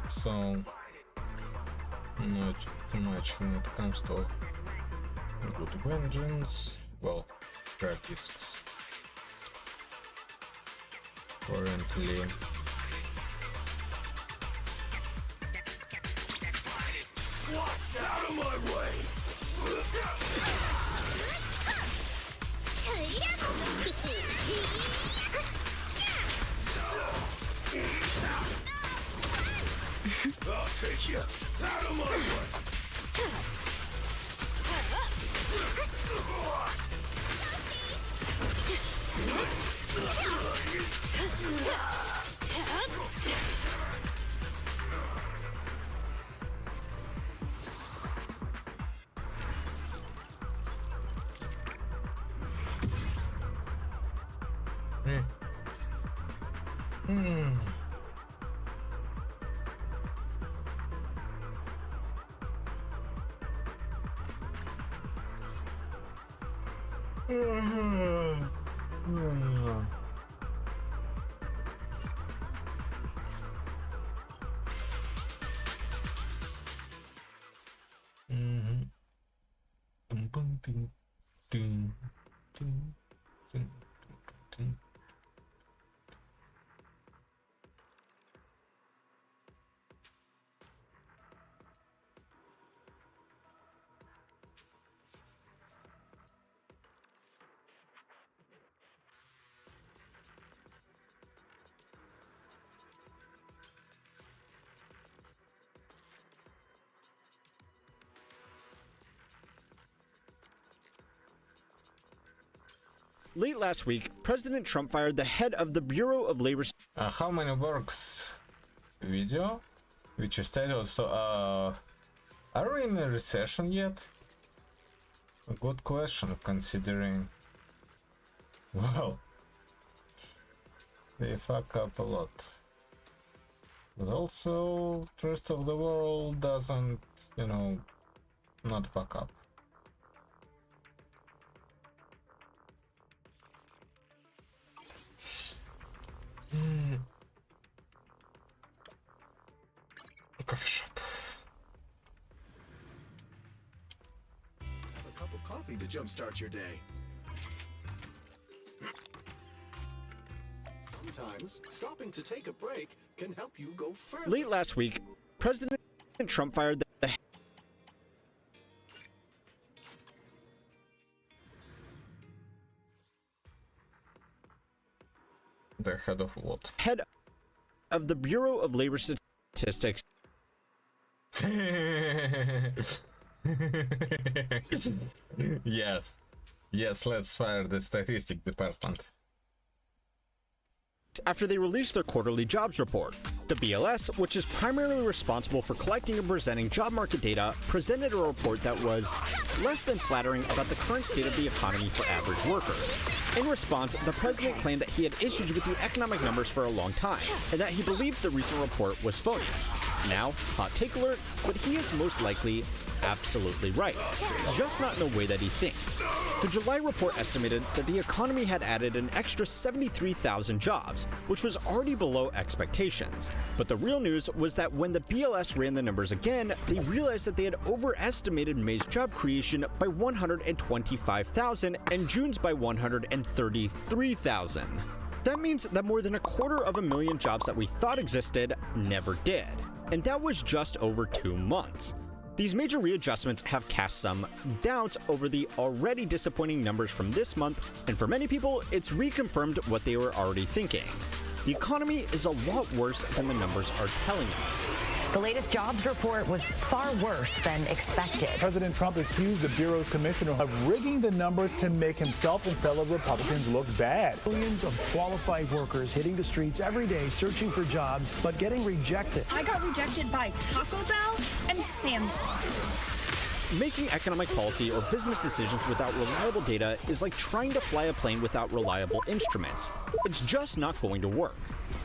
So, not too much when it comes to good vengeance. Well, rare discs. Currently. Out of my way! I'll take you out of my way! Late last week, President Trump fired the head of the Bureau of Labor. How many works video? Which is titled, so are we in a recession yet? A good question, considering, well, they fuck up a lot. But also, the rest of the world doesn't, you know, not fuck up. Coffee shop. Have a cup of coffee to jumpstart your day. Sometimes stopping to take a break can help you go further. Late last week, President Trump fired The head of what? head of the Bureau of Labor Statistics. Yes, let's fire the statistic department. After they released their quarterly jobs report. The BLS, which is primarily responsible for collecting and presenting job market data, presented a report that was less than flattering about the current state of the economy for average workers. In response, the president claimed that he had issues with the economic numbers for a long time, and that he believed the recent report was phony. Now, hot take alert, but he is most likely absolutely right, just not in the way that he thinks. The July report estimated that the economy had added an extra 73,000 jobs, which was already below expectations. But the real news was that when the BLS ran the numbers again, they realized that they had overestimated May's job creation by 125,000 and June's by 133,000. That means that more than 250,000 jobs that we thought existed never did. And that was just over 2 months. These major readjustments have cast some doubts over the already disappointing numbers from this month, and for many people, it's reconfirmed what they were already thinking. The economy is a lot worse than the numbers are telling us. The latest jobs report was far worse than expected. President Trump accused the Bureau's commissioner of rigging the numbers to make himself and fellow Republicans look bad. Millions of qualified workers hitting the streets every day searching for jobs, but getting rejected. I got rejected by Taco Bell and Samsung. Making economic policy or business decisions without reliable data is like trying to fly a plane without reliable instruments. It's just not going to work.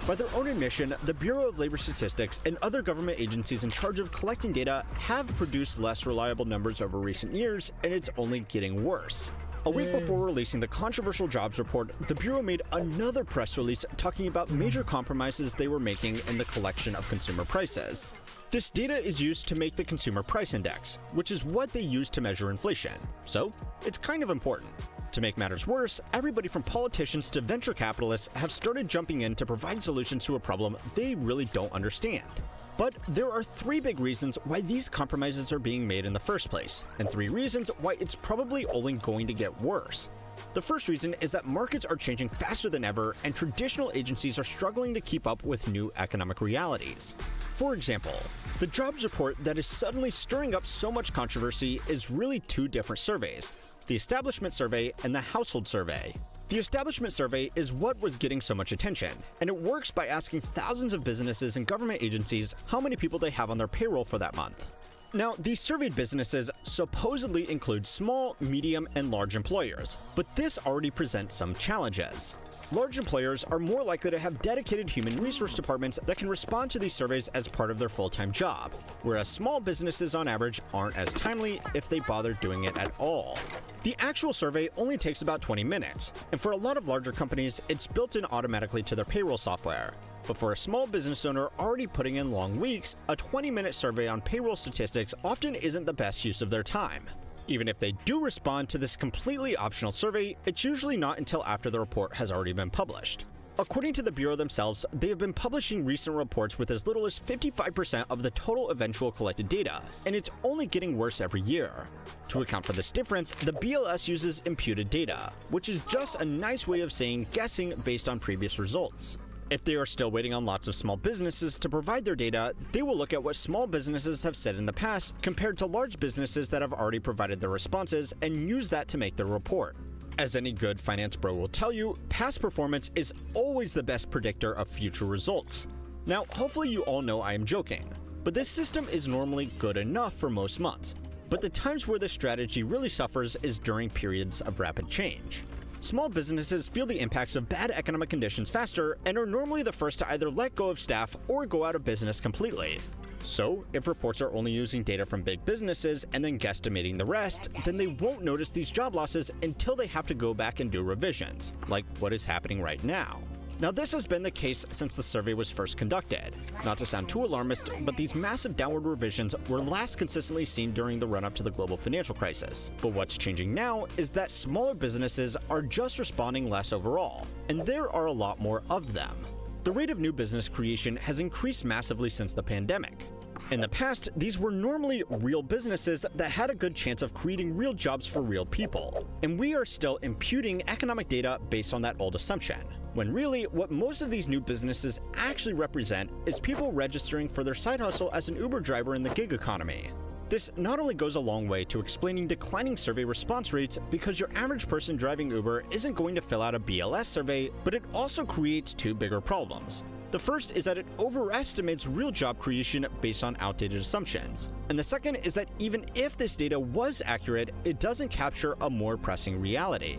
By their own admission, the Bureau of Labor Statistics and other government agencies in charge of collecting data have produced less reliable numbers over recent years, and it's only getting worse. A week before releasing the controversial jobs report, the Bureau made another press release talking about major compromises they were making in the collection of consumer prices. This data is used to make the Consumer Price Index, which is what they use to measure inflation, so it's kind of important. To make matters worse, everybody from politicians to venture capitalists have started jumping in to provide solutions to a problem they really don't understand. But there are 3 big reasons why these compromises are being made in the first place, and 3 reasons why it's probably only going to get worse. The first reason is that markets are changing faster than ever, and traditional agencies are struggling to keep up with new economic realities. For example, the jobs report that is suddenly stirring up so much controversy is really 2 different surveys: the Establishment Survey and the Household Survey. The Establishment Survey is what was getting so much attention, and it works by asking thousands of businesses and government agencies how many people they have on their payroll for that month. Now, these surveyed businesses supposedly include small, medium, and large employers, but this already presents some challenges. Large employers are more likely to have dedicated human resource departments that can respond to these surveys as part of their full-time job, whereas small businesses on average aren't as timely if they bother doing it at all. The actual survey only takes about 20 minutes, and for a lot of larger companies, it's built in automatically to their payroll software. But for a small business owner already putting in long weeks, a 20-minute survey on payroll statistics often isn't the best use of their time. Even if they do respond to this completely optional survey, it's usually not until after the report has already been published. According to the Bureau themselves, they have been publishing recent reports with as little as 55% of the total eventual collected data, and it's only getting worse every year. To account for this difference, the BLS uses imputed data, which is just a nice way of saying guessing based on previous results. If they are still waiting on lots of small businesses to provide their data, they will look at what small businesses have said in the past compared to large businesses that have already provided their responses and use that to make their report. As any good finance bro will tell you, past performance is always the best predictor of future results. Now, hopefully you all know I am joking, but this system is normally good enough for most months. But the times where this strategy really suffers is during periods of rapid change. Small businesses feel the impacts of bad economic conditions faster and are normally the first to either let go of staff or go out of business completely. So, if reports are only using data from big businesses and then guesstimating the rest, then they won't notice these job losses until they have to go back and do revisions, like what is happening right now. Now, this has been the case since the survey was first conducted. Not to sound too alarmist, but these massive downward revisions were last consistently seen during the run-up to the global financial crisis. But what's changing now is that smaller businesses are just responding less overall, and there are a lot more of them. The rate of new business creation has increased massively since the pandemic. In the past, these were normally real businesses that had a good chance of creating real jobs for real people, and we are still imputing economic data based on that old assumption, when really what most of these new businesses actually represent is people registering for their side hustle as an Uber driver in the gig economy. This not only goes a long way to explaining declining survey response rates because your average person driving Uber isn't going to fill out a BLS survey, but it also creates 2 bigger problems. The first is that it overestimates real job creation based on outdated assumptions. And the second is that even if this data was accurate, it doesn't capture a more pressing reality.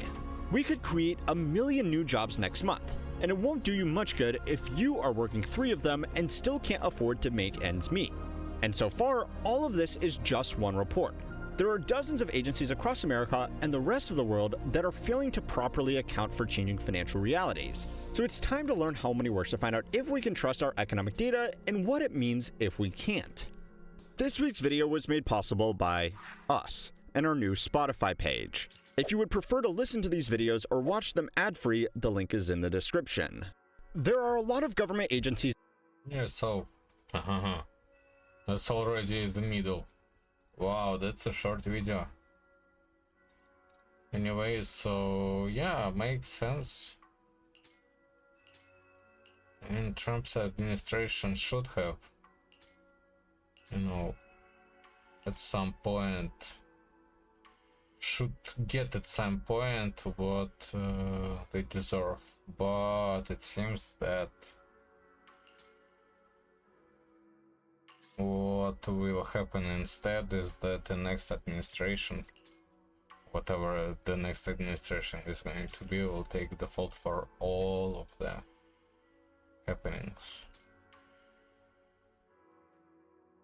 We could create 1 million new jobs next month, and it won't do you much good if you are working 3 of them and still can't afford to make ends meet. And so far, all of this is just one report. There are dozens of agencies across America and the rest of the world that are failing to properly account for changing financial realities. So it's time to learn how money works to find out if we can trust our economic data and what it means if we can't. This week's video was made possible by us and our new Spotify page. If you would prefer to listen to these videos or watch them ad-free, the link is in the description. There are a lot of government agencies. Yeah, so that's already in the middle. Wow, that's a short video. Anyway, so yeah, makes sense. And Trump's administration should have, at some point, should get at some point what they deserve. But it seems that what will happen instead is that the next administration, whatever the next administration is going to be, will take the fault for all of the happenings.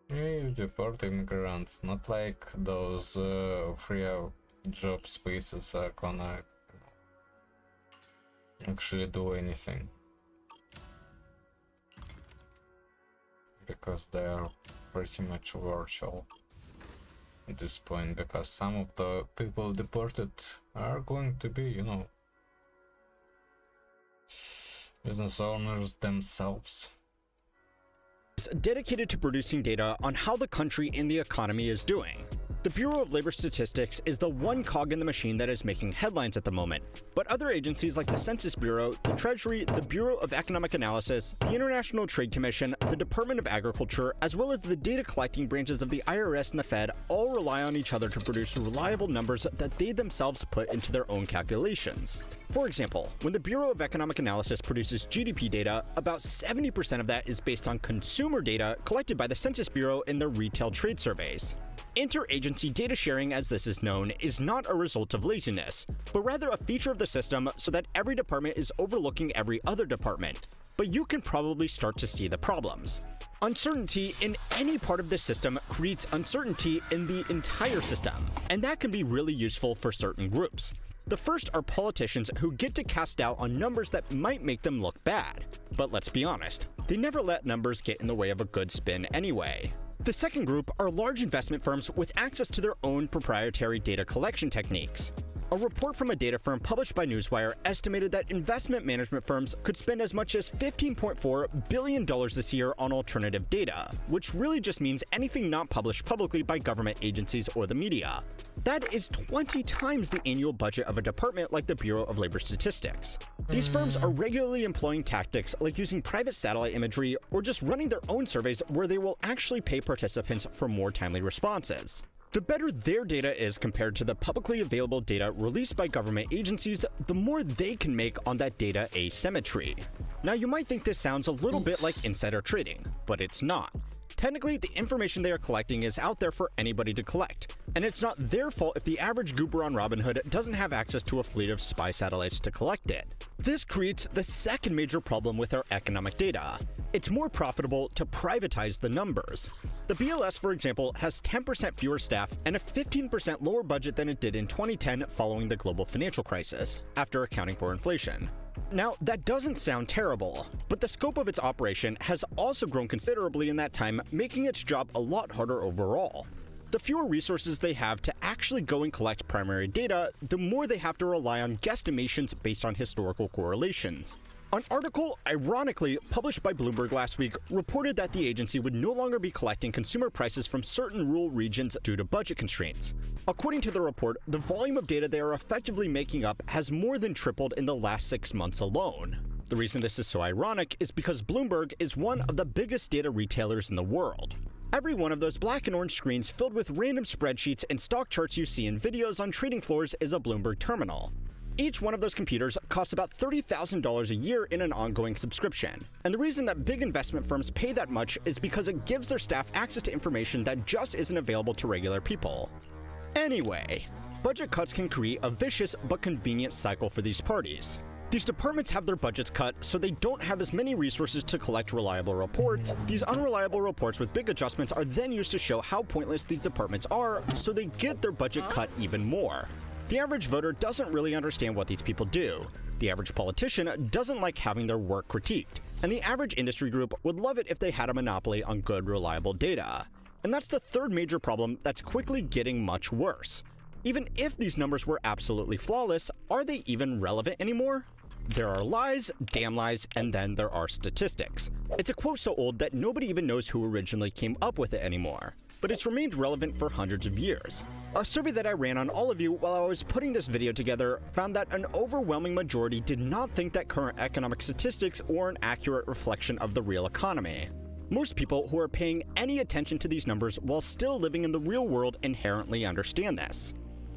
You deport immigrants, not like those free job spaces are gonna actually do anything, because they are pretty much virtual at this point, because some of the people deported are going to be, you know, business owners themselves. Dedicated to producing data on how the country and the economy is doing. The Bureau of Labor Statistics is the one cog in the machine that is making headlines at the moment, but other agencies like the Census Bureau, the Treasury, the Bureau of Economic Analysis, the International Trade Commission, the Department of Agriculture, as well as the data collecting branches of the IRS and the Fed all rely on each other to produce reliable numbers that they themselves put into their own calculations. For example, when the Bureau of Economic Analysis produces GDP data, about 70% of that is based on consumer data collected by the Census Bureau in their retail trade surveys. Interagency data sharing, as this is known, is not a result of laziness, but rather a feature of the system so that every department is overlooking every other department. But you can probably start to see the problems. Uncertainty in any part of the system creates uncertainty in the entire system, and that can be really useful for certain groups. The first are politicians who get to cast doubt on numbers that might make them look bad. But let's be honest, they never let numbers get in the way of a good spin anyway. The second group are large investment firms with access to their own proprietary data collection techniques. A report from a data firm published by Newswire estimated that investment management firms could spend as much as $15.4 billion this year on alternative data, which really just means anything not published publicly by government agencies or the media. That is 20 times the annual budget of a department like the Bureau of Labor Statistics. These firms are regularly employing tactics like using private satellite imagery or just running their own surveys where they will actually pay participants for more timely responses. The better their data is compared to the publicly available data released by government agencies, the more they can make on that data asymmetry. Now, you might think this sounds a little bit like insider trading, but it's not. Technically, the information they are collecting is out there for anybody to collect, and it's not their fault if the average goober on Robinhood doesn't have access to a fleet of spy satellites to collect it. This creates the second major problem with our economic data. It's more profitable to privatize the numbers. The BLS, for example, has 10% fewer staff and a 15% lower budget than it did in 2010 following the global financial crisis, after accounting for inflation. Now, that doesn't sound terrible, but the scope of its operation has also grown considerably in that time, making its job a lot harder overall. The fewer resources they have to actually go and collect primary data, the more they have to rely on guesstimations based on historical correlations. An article, ironically, published by Bloomberg last week, reported that the agency would no longer be collecting consumer prices from certain rural regions due to budget constraints. According to the report, the volume of data they are effectively making up has more than tripled in the last 6 months alone. The reason this is so ironic is because Bloomberg is one of the biggest data retailers in the world. Every one of those black and orange screens filled with random spreadsheets and stock charts you see in videos on trading floors is a Bloomberg terminal. Each one of those computers costs about $30,000 a year in an ongoing subscription. And the reason that big investment firms pay that much is because it gives their staff access to information that just isn't available to regular people. Anyway, budget cuts can create a vicious but convenient cycle for these parties. These departments have their budgets cut, so they don't have as many resources to collect reliable reports. These unreliable reports with big adjustments are then used to show how pointless these departments are, so they get their budget cut even more. The average voter doesn't really understand what these people do. The average politician doesn't like having their work critiqued. And the average industry group would love it if they had a monopoly on good, reliable data. And that's the third major problem that's quickly getting much worse. Even if these numbers were absolutely flawless, are they even relevant anymore? There are lies, damn lies, and then there are statistics. It's a quote so old that nobody even knows who originally came up with it anymore. But it's remained relevant for hundreds of years. A survey that I ran on all of you while I was putting this video together found that an overwhelming majority did not think that current economic statistics were an accurate reflection of the real economy. Most people who are paying any attention to these numbers while still living in the real world inherently understand this.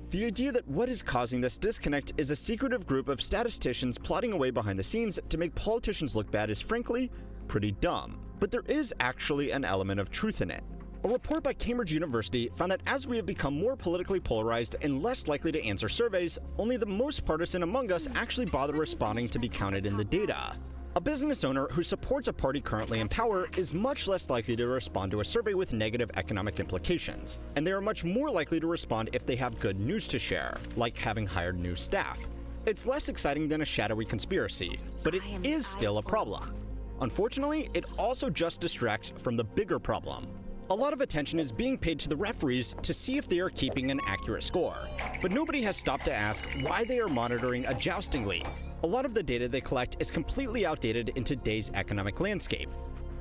The idea that what is causing this disconnect is a secretive group of statisticians plotting away behind the scenes to make politicians look bad is frankly pretty dumb. But there is actually an element of truth in it. A report by Cambridge University found that as we have become more politically polarized and less likely to answer surveys, only the most partisan among us actually bother responding to be counted in the data. A business owner who supports a party currently in power is much less likely to respond to a survey with negative economic implications, and they are much more likely to respond if they have good news to share, like having hired new staff. It's less exciting than a shadowy conspiracy, but it is still a problem. Unfortunately, it also just distracts from the bigger problem. A lot of attention is being paid to the referees to see if they are keeping an accurate score, but nobody has stopped to ask why they are monitoring a jousting league. A lot of the data they collect is completely outdated in today's economic landscape.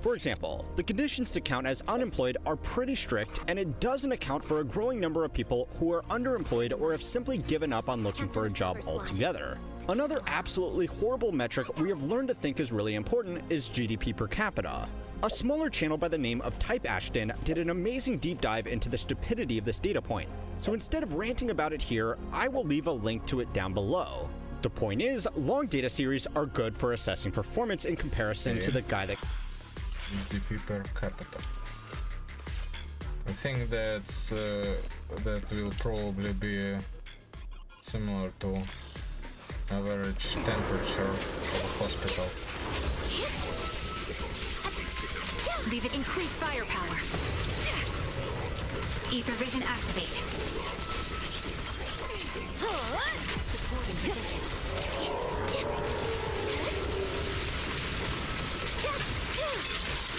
For example, the conditions to count as unemployed are pretty strict, and it doesn't account for a growing number of people who are underemployed or have simply given up on looking for a job altogether. Another absolutely horrible metric we have learned to think is really important is GDP per capita. A smaller channel by the name of Type Ashton did an amazing deep dive into the stupidity of this data point, so instead of ranting about it here, I will leave a link to it down below. The point is, long data series are good for assessing performance in comparison to the guy that GDP per capita. I think that's that will probably be similar to average temperature of a hospital. Leave it increased firepower. Ether vision activate. Supporting position.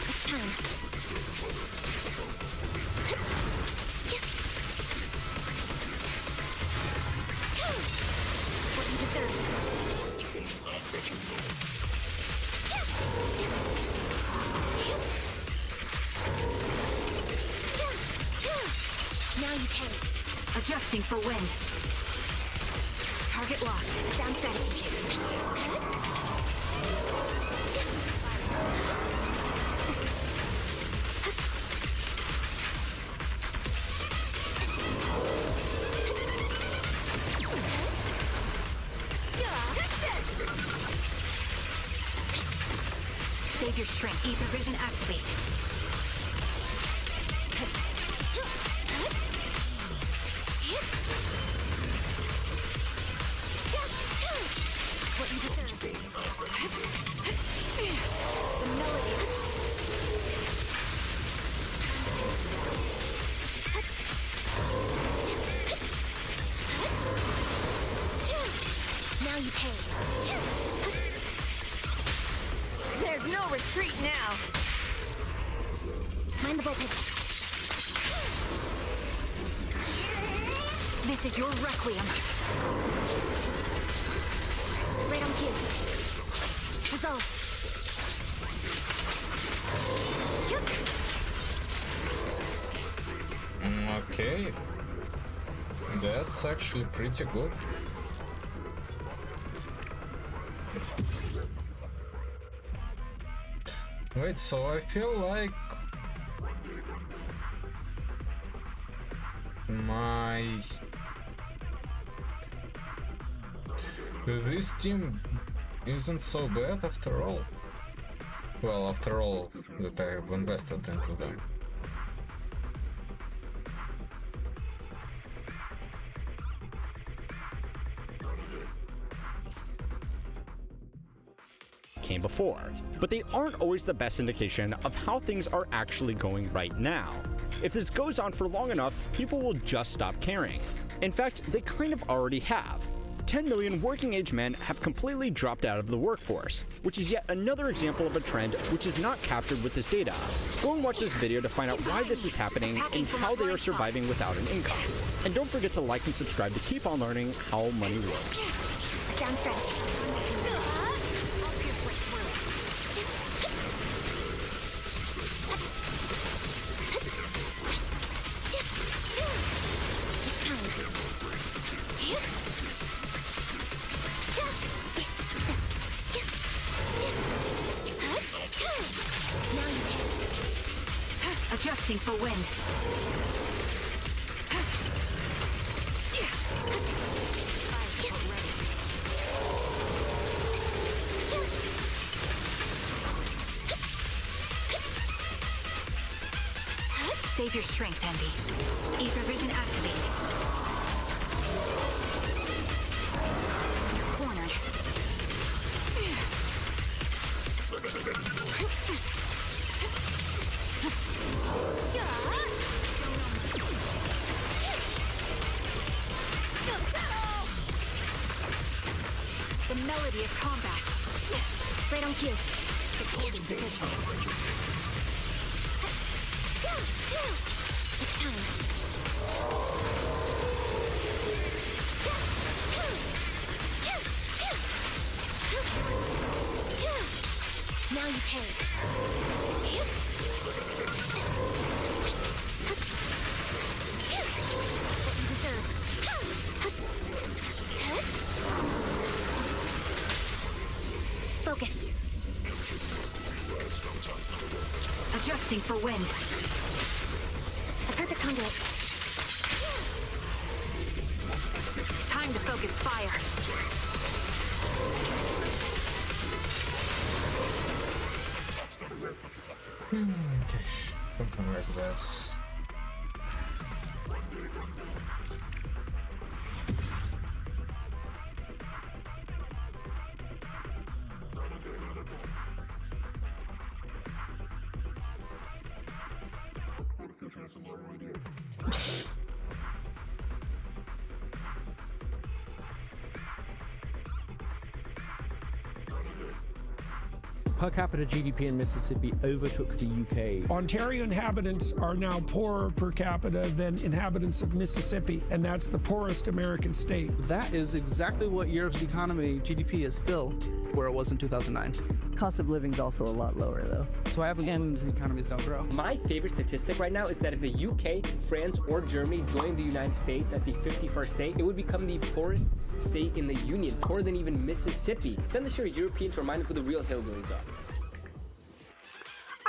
It's time. What you deserve. Now you can. Adjusting for wind. Target locked. Sound strategy. Save your strength. Ether vision activate. What you deserve. The melody. Now you pay. There's no retreat now. Mind the voltage. This is your requiem. Right on cue. Resolve. Okay. That's actually pretty good. Wait, so I feel like this team isn't so bad after all. Well, after all that I've invested into them. came before, but they aren't always the best indication of how things are actually going right now. If this goes on for long enough, people will just stop caring. In fact, they kind of already have. 10 million working-age men have completely dropped out of the workforce, which is yet another example of a trend which is not captured with this data. Go and watch this video to find out why this is happening and how they are surviving without an income. And don't forget to like and subscribe to keep on learning how money works. Sound strategy. Adjusting for wind. Save your strength, Envy. Ether vision activate. You're cornered. The melody of combat. Right on cue. Holding position. It's time. Now you pay. What you deserve. Focus. Adjusting for wind. A perfect conduit. Time to focus fire. Okay, something like this. Per capita GDP in Mississippi overtook the UK. Ontario inhabitants are now poorer per capita than inhabitants of Mississippi, and that's the poorest American state. That is exactly what Europe's economy, GDP, is still where it was in 2009. Cost of living is also a lot lower, though. So what happens when economies don't grow? My favorite statistic right now is that if the UK, France, or Germany joined the United States as the 51st state, it would become the poorest state in the Union, poorer than even Mississippi. Send this to your Europeans to remind them who the real hillbillies are.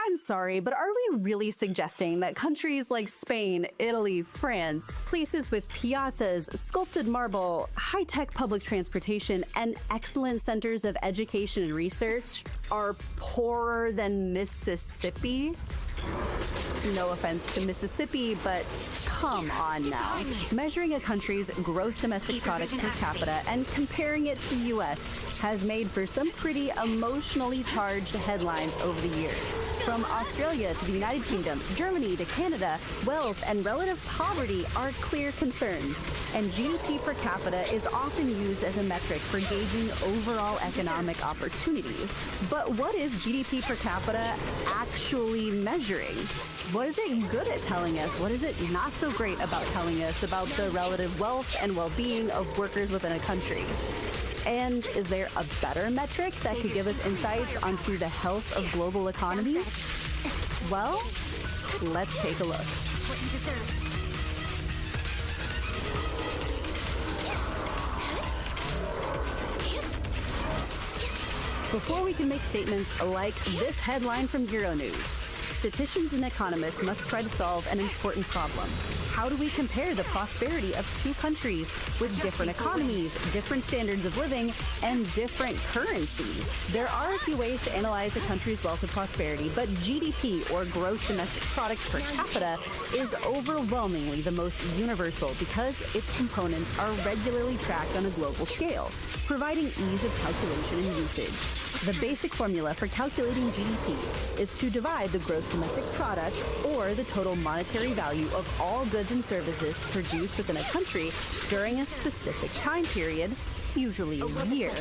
I'm sorry, but are we really suggesting that countries like Spain, Italy, France, places with piazzas, sculpted marble, high-tech public transportation, and excellent centers of education and research are poorer than Mississippi? No offense to Mississippi, but come on now. Measuring a country's gross domestic product per capita and comparing it to the US has made for some pretty emotionally charged headlines over the years. From Australia to the United Kingdom, Germany to Canada, wealth and relative poverty are clear concerns, and GDP per capita is often used as a metric for gauging overall economic opportunities. But what is GDP per capita actually measuring? What is it good at telling us? What is it not so great about telling us about the relative wealth and well-being of workers within a country? And is there a better metric that could give us insights onto the health of global economies? Well, let's take a look. What you deserve. Before we can make statements like this headline from Euronews, statisticians and economists must try to solve an important problem. How do we compare the prosperity of two countries with different economies, different standards of living, and different currencies? There are a few ways to analyze a country's wealth and prosperity, but GDP, or gross domestic product per capita, is overwhelmingly the most universal because its components are regularly tracked on a global scale, providing ease of calculation and usage. The basic formula for calculating GDP is to divide the gross domestic product, or the total monetary value of all goods and services produced within a country during a specific time period, usually a year,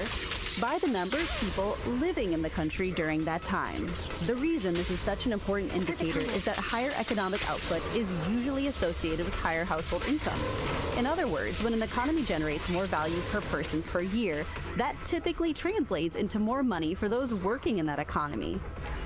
by the number of people living in the country during that time. The reason this is such an important indicator is that higher economic output is usually associated with higher household incomes. In other words, when an economy generates more value per person per year, that typically translates into more money for those working in that economy.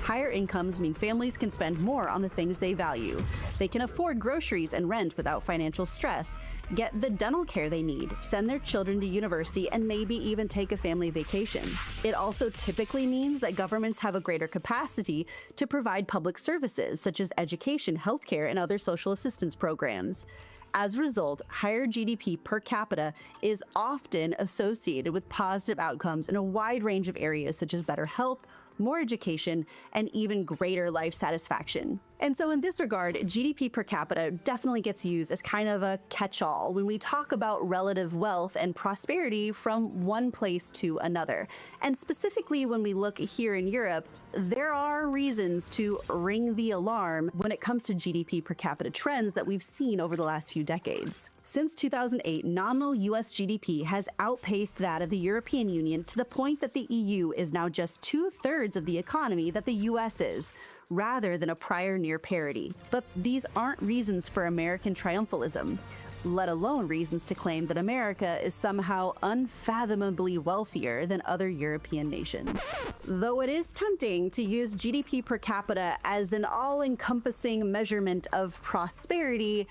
Higher incomes mean families can spend more on the things they value. They can afford groceries and rent without financial stress, get the dental care they need, send their children to university, and maybe even take a family vacation. It also typically means that governments have a greater capacity to provide public services such as education, healthcare, and other social assistance programs. As a result, higher GDP per capita is often associated with positive outcomes in a wide range of areas such as better health, more education, and even greater life satisfaction. And so in this regard, GDP per capita definitely gets used as kind of a catch-all when we talk about relative wealth and prosperity from one place to another. And specifically when we look here in Europe, there are reasons to ring the alarm when it comes to GDP per capita trends that we've seen over the last few decades. Since 2008, nominal US GDP has outpaced that of the European Union to the point that the EU is now just 2/3 of the economy that the US is, rather than a prior near parity. But these aren't reasons for American triumphalism, let alone reasons to claim that America is somehow unfathomably wealthier than other European nations. Though it is tempting to use GDP per capita as an all-encompassing measurement of prosperity,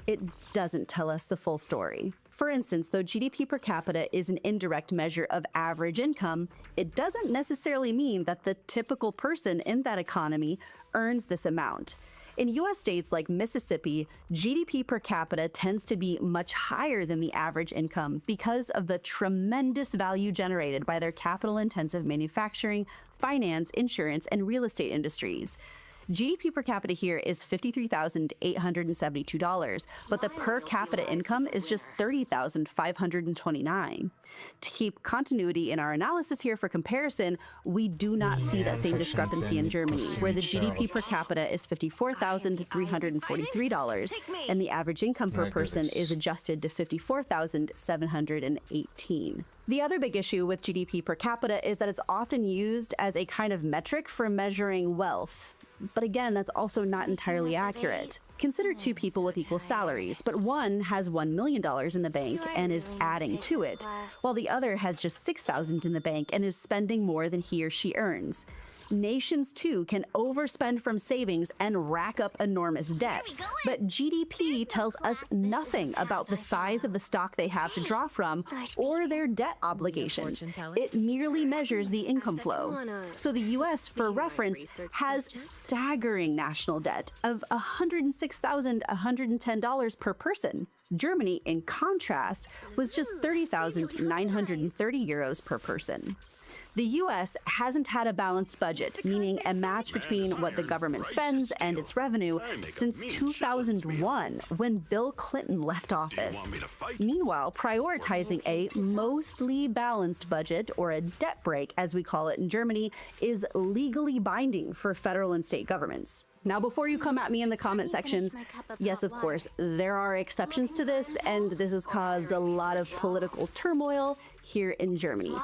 it doesn't tell us the full story. For instance, though GDP per capita is an indirect measure of average income, it doesn't necessarily mean that the typical person in that economy earns this amount. In US states like Mississippi, GDP per capita tends to be much higher than the average income because of the tremendous value generated by their capital-intensive manufacturing, finance, insurance, and real estate industries. GDP per capita here is $53,872, but the per capita income is just $30,529. To keep continuity in our analysis here for comparison, we do not see that same discrepancy in Germany, where the GDP per capita is $54,343, and the average income per person is adjusted to $54,718. The other big issue with GDP per capita is that it's often used as a kind of metric for measuring wealth. But again, that's also not entirely accurate. Consider two people with equal salaries, but one has $1 million in the bank and is adding to it, while the other has just $6,000 in the bank and is spending more than he or she earns. Nations, too, can overspend from savings and rack up enormous debt. But GDP tells us nothing about the size of the stock they have to draw from or their debt obligations. It merely measures the income flow. So the US, for reference, has staggering national debt of $106,110 per person. Germany, in contrast, was just 30,930 euros per person. The US hasn't had a balanced budget, meaning a match between what the government spends and its revenue, since 2001, when Bill Clinton left office. Meanwhile, prioritizing a mostly balanced budget, or a debt brake as we call it in Germany, is legally binding for federal and state governments. Now, before you come at me in the comment sections, yes, of course, there are exceptions to this, and this has caused a lot of political turmoil here in Germany.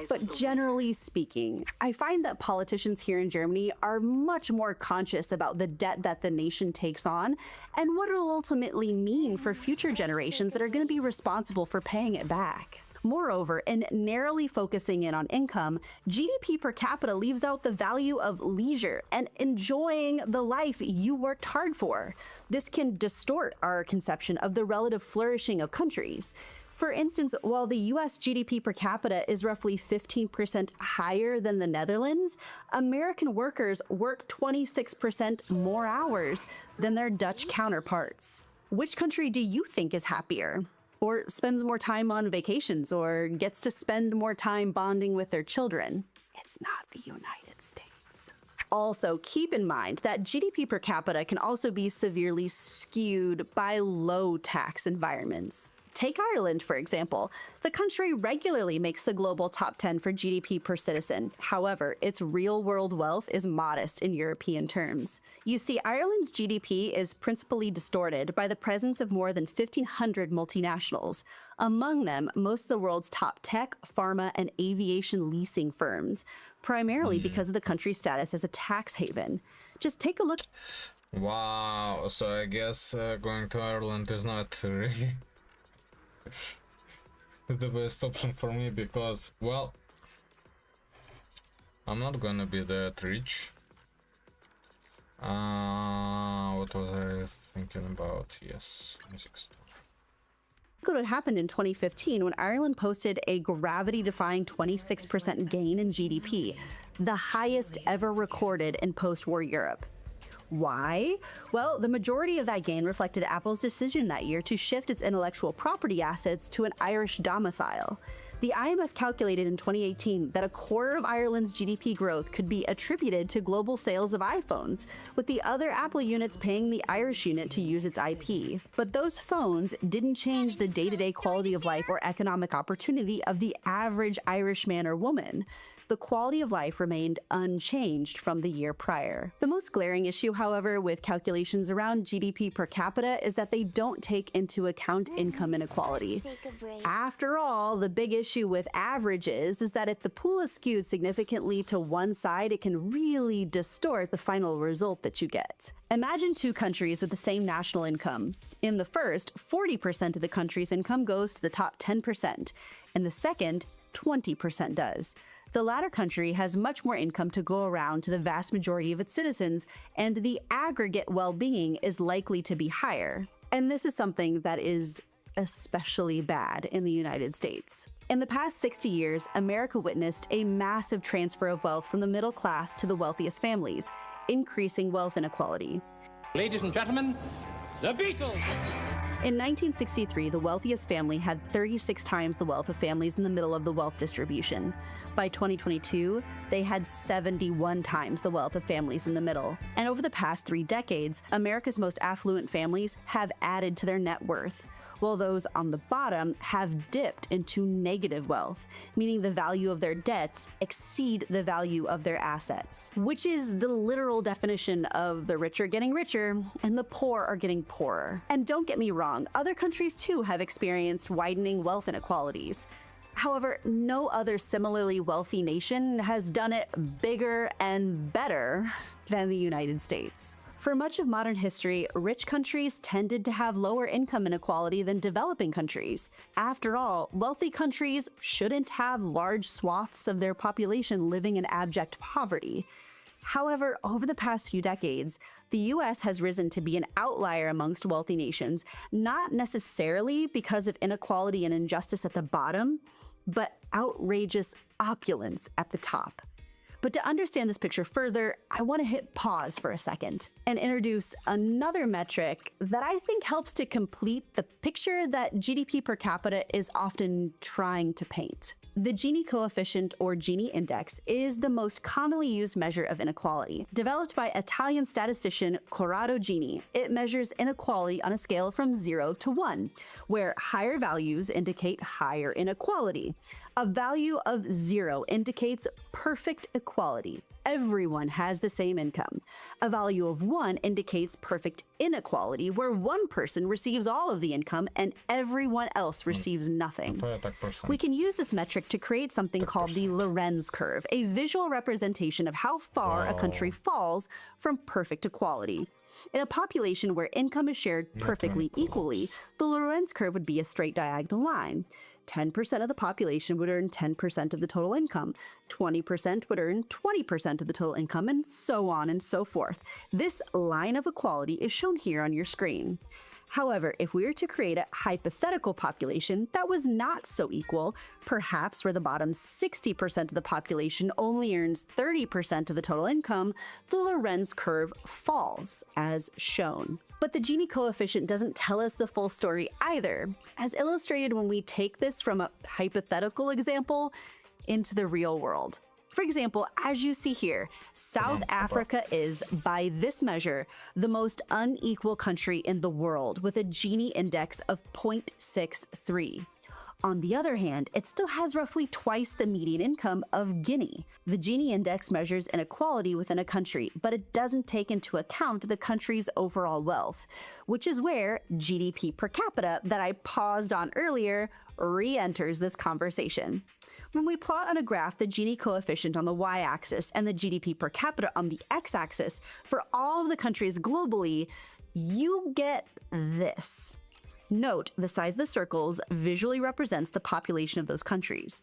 But generally speaking, I find that politicians here in Germany are much more conscious about the debt that the nation takes on and what it'll ultimately mean for future generations that are going to be responsible for paying it back. Moreover, in narrowly focusing in on income, GDP per capita leaves out the value of leisure and enjoying the life you worked hard for. This can distort our conception of the relative flourishing of countries. For instance, while the US GDP per capita is roughly 15% higher than the Netherlands, American workers work 26% more hours than their Dutch counterparts. Which country do you think is happier? Or spends more time on vacations, or gets to spend more time bonding with their children? It's not the United States. Also, keep in mind that GDP per capita can also be severely skewed by low tax environments. Take Ireland, for example. The country regularly makes the global top 10 for GDP per citizen. However, its real-world wealth is modest in European terms. You see, Ireland's GDP is principally distorted by the presence of more than 1,500 multinationals. Among them, most of the world's top tech, pharma, and aviation leasing firms, primarily because of the country's status as a tax haven. Just take a look. Wow, so I guess going to Ireland is not really the best option for me, because, well, I'm not gonna be that rich. What was I thinking about? Yes, music stuff. Look at what happened in 2015 when Ireland posted a gravity-defying 26% gain in GDP, the highest ever recorded in post-war Europe. Why? Well, the majority of that gain reflected Apple's decision that year to shift its intellectual property assets to an Irish domicile. The IMF calculated in 2018 that a quarter of Ireland's GDP growth could be attributed to global sales of iPhones, with the other Apple units paying the Irish unit to use its IP. But those phones didn't change the day-to-day quality of life or economic opportunity of the average Irish man or woman. The quality of life remained unchanged from the year prior. The most glaring issue, however, with calculations around GDP per capita is that they don't take into account income inequality. After all, the big issue with averages is that if the pool is skewed significantly to one side, it can really distort the final result that you get. Imagine two countries with the same national income. In the first, 40% of the country's income goes to the top 10%. In the second, 20% does. The latter country has much more income to go around to the vast majority of its citizens, and the aggregate well-being is likely to be higher. And this is something that is especially bad in the United States. In the past 60 years, America witnessed a massive transfer of wealth from the middle class to the wealthiest families, increasing wealth inequality. Ladies and gentlemen, the Beatles! In 1963, the wealthiest family had 36 times the wealth of families in the middle of the wealth distribution. By 2022, they had 71 times the wealth of families in the middle. And over the past 3 decades, America's most affluent families have added to their net worth, while those on the bottom have dipped into negative wealth, meaning the value of their debts exceed the value of their assets, which is the literal definition of the rich are getting richer and the poor are getting poorer. And don't get me wrong, other countries too have experienced widening wealth inequalities. However, no other similarly wealthy nation has done it bigger and better than the United States. For much of modern history, rich countries tended to have lower income inequality than developing countries. After all, wealthy countries shouldn't have large swaths of their population living in abject poverty. However, over the past few decades, the US has risen to be an outlier amongst wealthy nations, not necessarily because of inequality and injustice at the bottom, but outrageous opulence at the top. But to understand this picture further, I want to hit pause for a second and introduce another metric that I think helps to complete the picture that GDP per capita is often trying to paint. The Gini coefficient, or Gini index, is the most commonly used measure of inequality. Developed by Italian statistician Corrado Gini, it measures inequality on a scale from 0 to 1, where higher values indicate higher inequality. A value of 0 indicates perfect equality. Everyone has the same income. A value of 1 indicates perfect inequality, where one person receives all of the income and everyone else receives nothing. We can use this metric to create something called the Lorenz curve, a visual representation of how far a country falls from perfect equality. In a population where income is shared perfectly equally, the Lorenz curve would be a straight diagonal line. 10% of the population would earn 10% of the total income, 20% would earn 20% of the total income, and so on and so forth. This line of equality is shown here on your screen. However, if we were to create a hypothetical population that was not so equal, perhaps where the bottom 60% of the population only earns 30% of the total income, the Lorenz curve falls, as shown. But the Gini coefficient doesn't tell us the full story either, as illustrated when we take this from a hypothetical example into the real world. For example, as you see here, South Africa is, by this measure, the most unequal country in the world, with a Gini index of 0.63. On the other hand, it still has roughly twice the median income of Guinea. The Gini index measures inequality within a country, but it doesn't take into account the country's overall wealth, which is where GDP per capita that I paused on earlier re-enters this conversation. When we plot on a graph the Gini coefficient on the y-axis and the GDP per capita on the x-axis for all of the countries globally, you get this. Note, the size of the circles visually represents the population of those countries.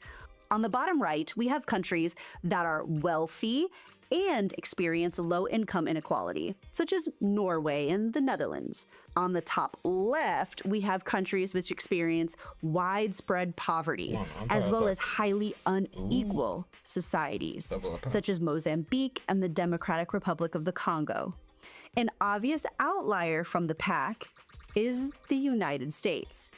On the bottom right, we have countries that are wealthy and experience low income inequality, such as Norway and the Netherlands. On the top left, we have countries which experience widespread poverty, as well as highly unequal societies, such as Mozambique and the Democratic Republic of the Congo. An obvious outlier from the pack is the United States.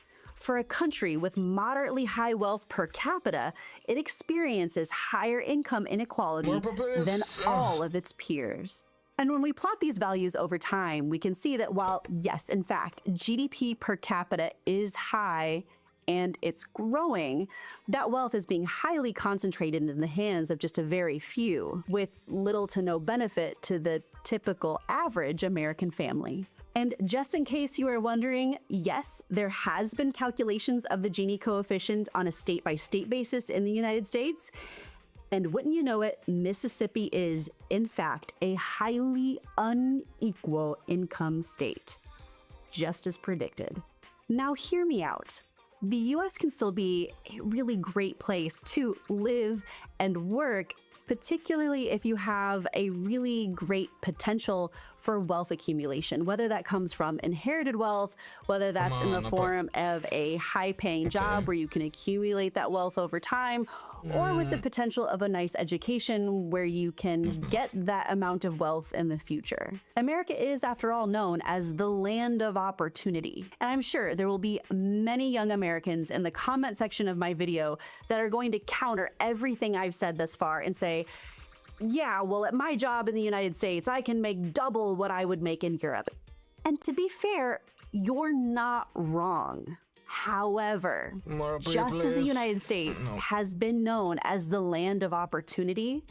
For a country with moderately high wealth per capita, it experiences higher income inequality than all of its peers. And when we plot these values over time, we can see that while, yes, in fact, GDP per capita is high and it's growing, that wealth is being highly concentrated in the hands of just a very few, with little to no benefit to the typical average American family. And just in case you are wondering, yes, there has been calculations of the Gini coefficient on a state-by-state basis in the United States. And wouldn't you know it, Mississippi is, in fact, a highly unequal income state, just as predicted. Now hear me out. The US can still be a really great place to live and work, particularly if you have a really great potential for wealth accumulation, whether that comes from inherited wealth, whether that's in the form of a high-paying job where you can accumulate that wealth over time, or with the potential of a nice education where you can get that amount of wealth in the future. America is, after all, known as the land of opportunity. And I'm sure there will be many young Americans in the comment section of my video that are going to counter everything I've said thus far and say, yeah, well, at my job in the United States, I can make double what I would make in Europe. And to be fair, you're not wrong. However, just as the United States has been known as the land of opportunity,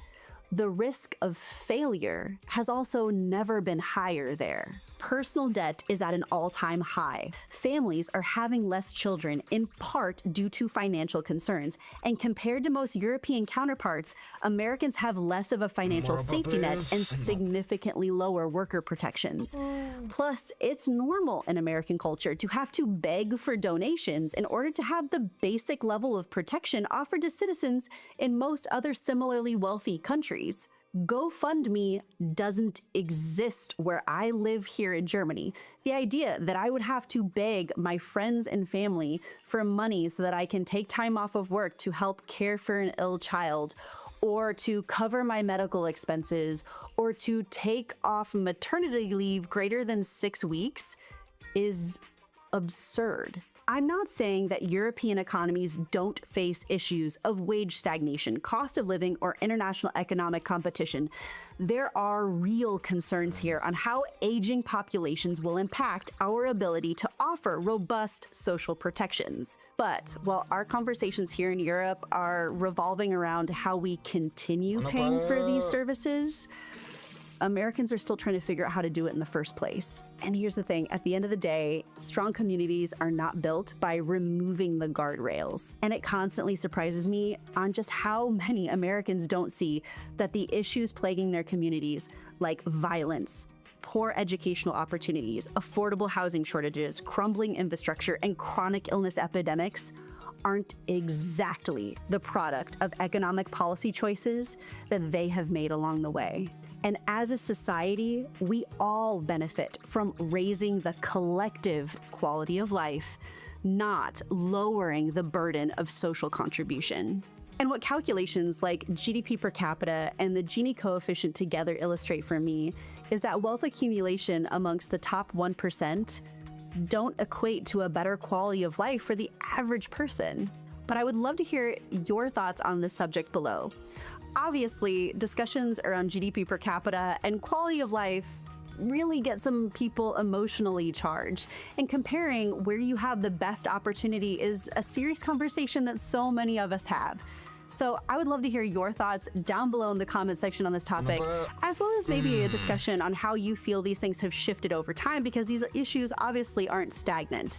the risk of failure has also never been higher there. Personal debt is at an all-time high. Families are having less children in part due to financial concerns. And compared to most European counterparts, Americans have less of a financial safety net and significantly lower worker protections. Plus, it's normal in American culture to have to beg for donations in order to have the basic level of protection offered to citizens in most other similarly wealthy countries. GoFundMe doesn't exist where I live here in Germany. The idea that I would have to beg my friends and family for money so that I can take time off of work to help care for an ill child, or to cover my medical expenses, or to take off maternity leave greater than 6 weeks is absurd. I'm not saying that European economies don't face issues of wage stagnation, cost of living, or international economic competition. There are real concerns here on how aging populations will impact our ability to offer robust social protections. But while our conversations here in Europe are revolving around how we continue paying for these services, Americans are still trying to figure out how to do it in the first place. And here's the thing, at the end of the day, strong communities are not built by removing the guardrails. And it constantly surprises me on just how many Americans don't see that the issues plaguing their communities, like violence, poor educational opportunities, affordable housing shortages, crumbling infrastructure, and chronic illness epidemics, aren't exactly the product of economic policy choices that they have made along the way. And as a society, we all benefit from raising the collective quality of life, not lowering the burden of social contribution. And what calculations like GDP per capita and the Gini coefficient together illustrate for me is that wealth accumulation amongst the top 1% don't equate to a better quality of life for the average person. But I would love to hear your thoughts on this subject below. Obviously, discussions around GDP per capita and quality of life really get some people emotionally charged. And comparing where you have the best opportunity is a serious conversation that so many of us have. So I would love to hear your thoughts down below in the comment section on this topic, as well as maybe a discussion on how you feel these things have shifted over time, because these issues obviously aren't stagnant.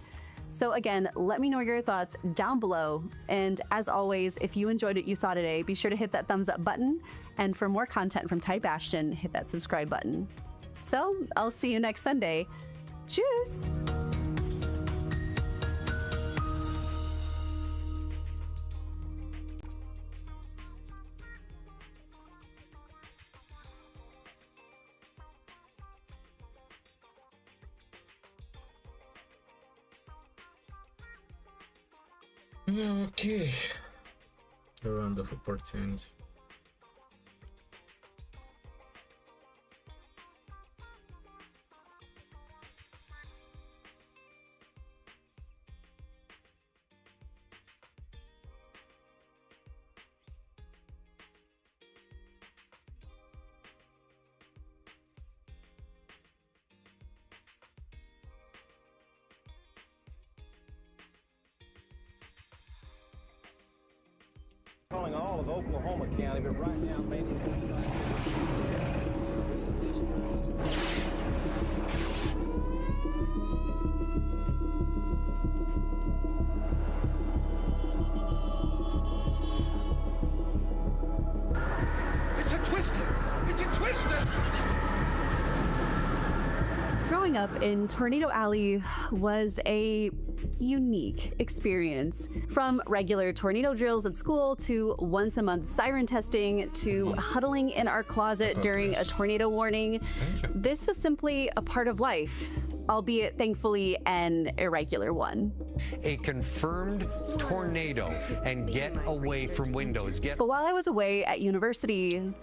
So again, let me know your thoughts down below. And as always, if you enjoyed what you saw today, be sure to hit that thumbs up button. And for more content from Type Ashton, hit that subscribe button. So I'll see you next Sunday. Tschüss! Okay. A round of opportunity. covering all of Oklahoma County, but right now mainly. It's a twister! It's a twister! Growing up in Tornado Alley was a unique experience. From regular tornado drills at school to once-a-month siren testing to huddling in our closet during a tornado warning, this was simply a part of life, albeit thankfully an irregular one. A confirmed tornado and get away from windows. But while I was away at university,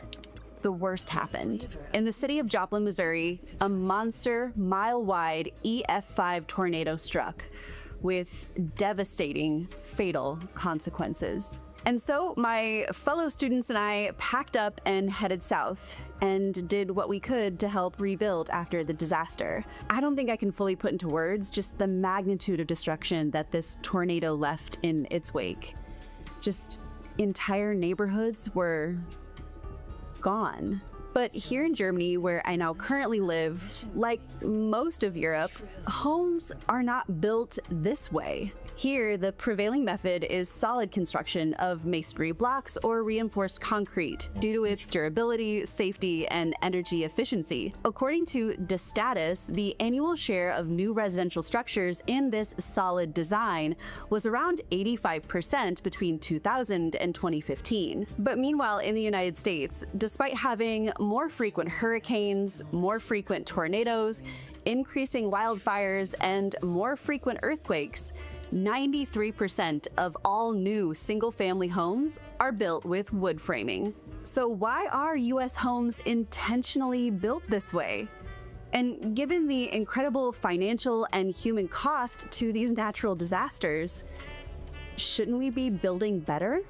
the worst happened. In the city of Joplin, Missouri, a monster mile-wide EF5 tornado struck with devastating, fatal consequences. And so my fellow students and I packed up and headed south and did what we could to help rebuild after the disaster. I don't think I can fully put into words just the magnitude of destruction that this tornado left in its wake. Just entire neighborhoods were gone. But here in Germany, where I now currently live, like most of Europe, homes are not built this way. Here, the prevailing method is solid construction of masonry blocks or reinforced concrete due to its durability, safety, and energy efficiency. According to DeStatus, the annual share of new residential structures in this solid design was around 85% between 2000 and 2015. But meanwhile, in the United States, despite having more frequent hurricanes, more frequent tornadoes, increasing wildfires, and more frequent earthquakes, 93% of all new single-family homes are built with wood framing. So why are U.S. homes intentionally built this way? And given the incredible financial and human cost to these natural disasters, shouldn't we be building better?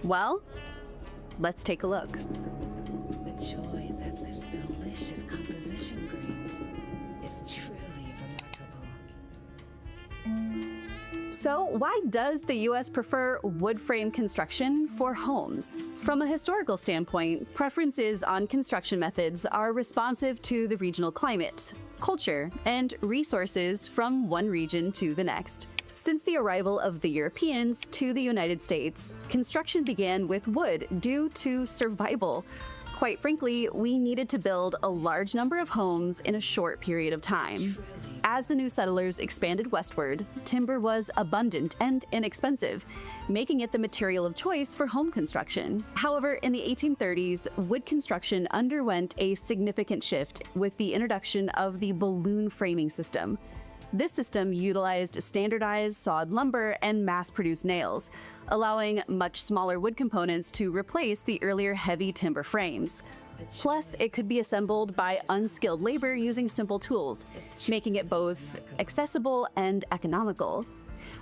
Well, let's take a look. The joy that this delicious composition brings is truly remarkable. So why does the U.S. prefer wood frame construction for homes? From a historical standpoint, preferences on construction methods are responsive to the regional climate, culture, and resources from one region to the next. Since the arrival of the Europeans to the United States, construction began with wood due to survival. Quite frankly, we needed to build a large number of homes in a short period of time. As the new settlers expanded westward, timber was abundant and inexpensive, making it the material of choice for home construction. However, in the 1830s, wood construction underwent a significant shift with the introduction of the balloon framing system. This system utilized standardized sawed lumber and mass-produced nails, allowing much smaller wood components to replace the earlier heavy timber frames. Plus, it could be assembled by unskilled labor using simple tools, making it both accessible and economical.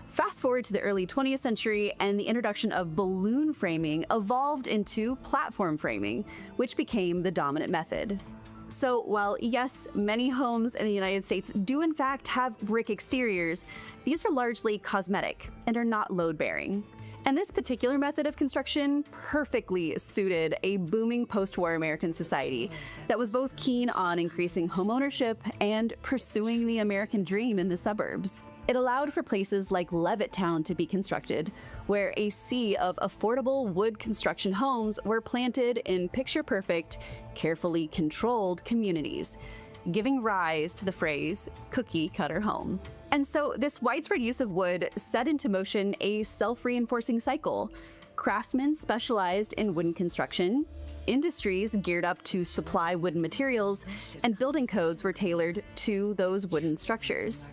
Fast forward to the early 20th century, and the introduction of balloon framing evolved into platform framing, which became the dominant method. So while yes, many homes in the United States do in fact have brick exteriors, these are largely cosmetic and are not load-bearing. And this particular method of construction perfectly suited a booming post-war American society that was both keen on increasing homeownership and pursuing the American dream in the suburbs. It allowed for places like Levittown to be constructed, where a sea of affordable wood construction homes were planted in picture-perfect, carefully controlled communities, giving rise to the phrase cookie-cutter home. And so this widespread use of wood set into motion a self-reinforcing cycle. Craftsmen specialized in wooden construction, industries geared up to supply wooden materials, and building codes were tailored to those wooden structures.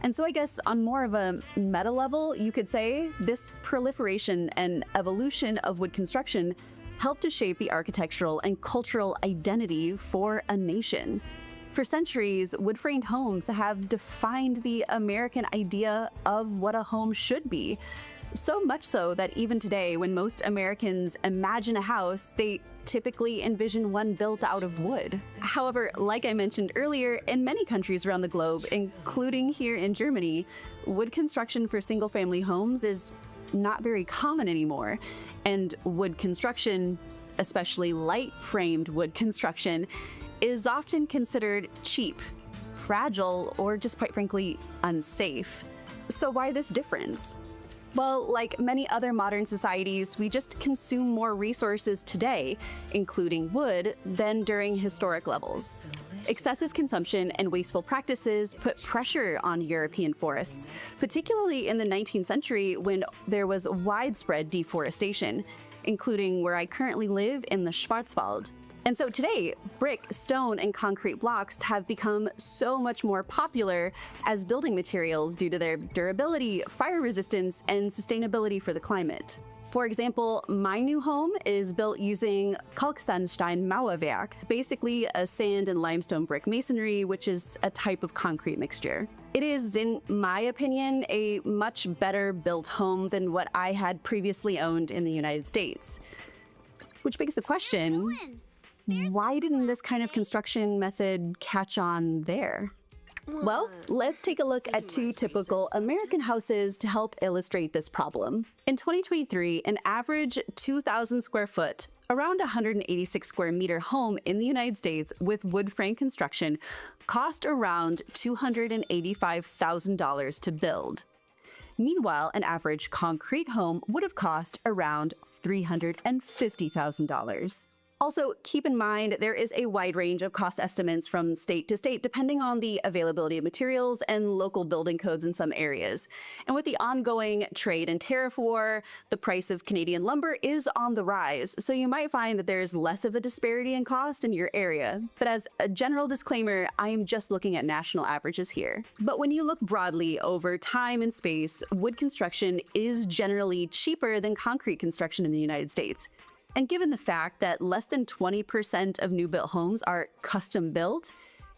And so I guess on more of a meta level, you could say this proliferation and evolution of wood construction helped to shape the architectural and cultural identity for a nation. For centuries, wood-framed homes have defined the American idea of what a home should be. So much so that even today, when most Americans imagine a house, they typically envision one built out of wood. However, like I mentioned earlier, in many countries around the globe, including here in Germany, wood construction for single-family homes is not very common anymore, and wood construction, especially light-framed wood construction, is often considered cheap, fragile, or just quite frankly, unsafe. So why this difference? Well, like many other modern societies, we just consume more resources today, including wood, than during historic levels. Excessive consumption and wasteful practices put pressure on European forests, particularly in the 19th century when there was widespread deforestation, including where I currently live in the Schwarzwald. And so today, brick, stone, and concrete blocks have become so much more popular as building materials due to their durability, fire resistance, and sustainability for the climate. For example, my new home is built using Kalksandstein Mauerwerk, basically a sand and limestone brick masonry, which is a type of concrete mixture. It is, in my opinion, a much better built home than what I had previously owned in the United States. Which begs the question, why didn't this kind of construction method catch on there? Well, let's take a look at two typical American houses to help illustrate this problem. In 2023, an average 2,000 square foot, around 186 square meter home in the United States with wood frame construction cost around $285,000 to build. Meanwhile, an average concrete home would have cost around $350,000. Also, keep in mind there is a wide range of cost estimates from state to state depending on the availability of materials and local building codes in some areas. And with the ongoing trade and tariff war, the price of Canadian lumber is on the rise, so you might find that there's less of a disparity in cost in your area. But as a general disclaimer, I am just looking at national averages here. But when you look broadly over time and space, wood construction is generally cheaper than concrete construction in the United States. And given the fact that less than 20% of new built homes are custom built,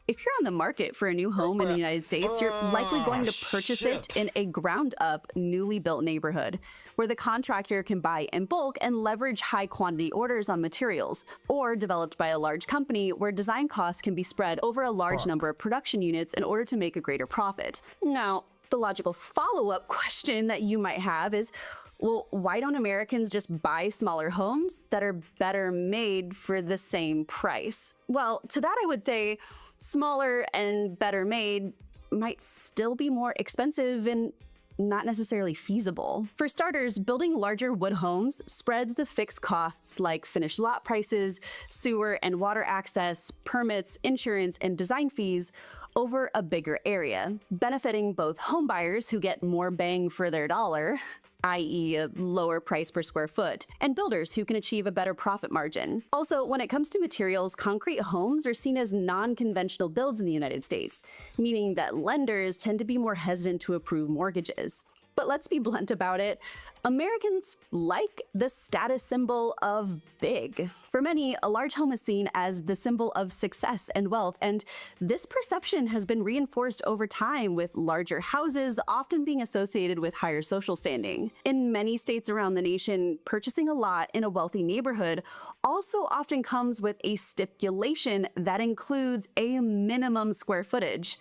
if you're on the market for a new home in the United States, you're likely going to purchase it in a ground-up, newly built neighborhood, where the contractor can buy in bulk and leverage high-quantity orders on materials, or developed by a large company where design costs can be spread over a large number of production units in order to make a greater profit. Now, the logical follow-up question that you might have is, well, why don't Americans just buy smaller homes that are better made for the same price? Well, to that I would say smaller and better made might still be more expensive and not necessarily feasible. For starters, building larger wood homes spreads the fixed costs like finished lot prices, sewer and water access, permits, insurance, and design fees over a bigger area, benefiting both home buyers who get more bang for their dollar, i.e. a lower price per square foot, and builders who can achieve a better profit margin. Also, when it comes to materials, concrete homes are seen as non-conventional builds in the United States, meaning that lenders tend to be more hesitant to approve mortgages. But let's be blunt about it, Americans like the status symbol of big. For many, a large home is seen as the symbol of success and wealth, and this perception has been reinforced over time with larger houses often being associated with higher social standing. In many states around the nation, purchasing a lot in a wealthy neighborhood also often comes with a stipulation that includes a minimum square footage.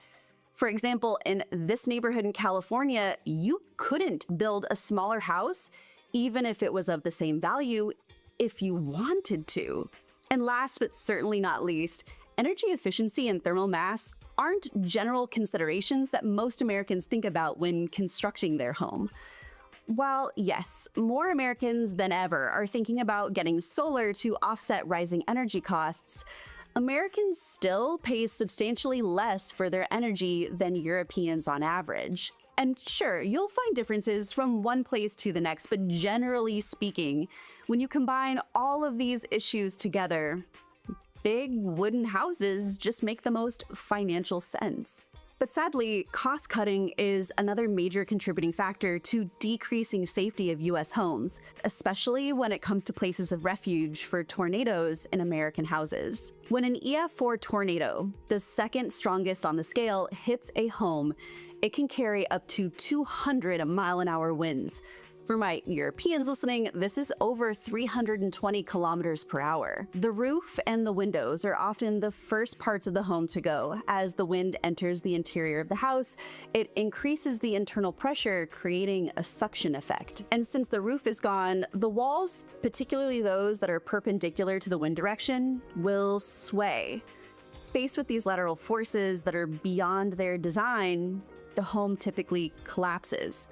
For example, in this neighborhood in California, you couldn't build a smaller house, even if it was of the same value, if you wanted to. And last but certainly not least, energy efficiency and thermal mass aren't general considerations that most Americans think about when constructing their home. While, yes, more Americans than ever are thinking about getting solar to offset rising energy costs, Americans still pay substantially less for their energy than Europeans on average. And sure, you'll find differences from one place to the next, but generally speaking, when you combine all of these issues together, big wooden houses just make the most financial sense. But sadly, cost cutting is another major contributing factor to decreasing safety of US homes, especially when it comes to places of refuge for tornadoes in American houses. When an EF4 tornado, the second strongest on the scale, hits a home, it can carry up to 200 mile-an-hour winds, For my Europeans listening, this is over 320 kilometers per hour. The roof and the windows are often the first parts of the home to go. As the wind enters the interior of the house, it increases the internal pressure, creating a suction effect. And since the roof is gone, the walls, particularly those that are perpendicular to the wind direction, will sway. Faced with these lateral forces that are beyond their design, the home typically collapses.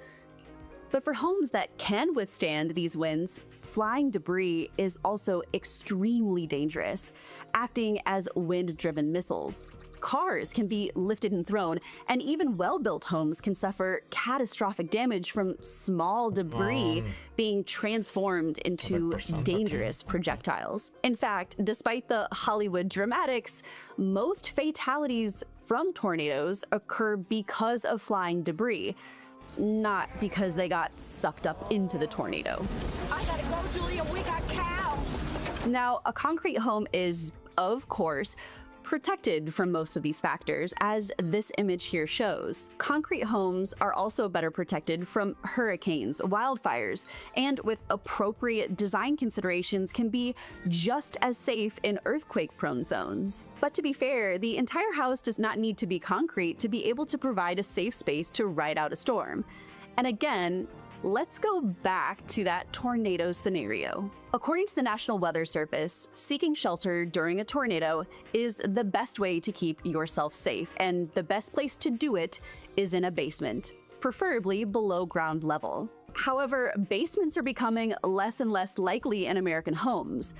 But for homes that can withstand these winds, flying debris is also extremely dangerous, acting as wind-driven missiles. Cars can be lifted and thrown, and even well-built homes can suffer catastrophic damage from small debris being transformed into dangerous projectiles. In fact, despite the Hollywood dramatics, most fatalities from tornadoes occur because of flying debris, not because they got sucked up into the tornado. I gotta go, Julia, we got cows. Now, a concrete home is, of course, protected from most of these factors, as this image here shows. Concrete homes are also better protected from hurricanes, wildfires, and with appropriate design considerations can be just as safe in earthquake-prone zones. But to be fair, the entire house does not need to be concrete to be able to provide a safe space to ride out a storm. And again, let's go back to that tornado scenario. According to the National Weather Service, seeking shelter during a tornado is the best way to keep yourself safe, and the best place to do it is in a basement, preferably below ground level. However, basements are becoming less and less likely in American homes,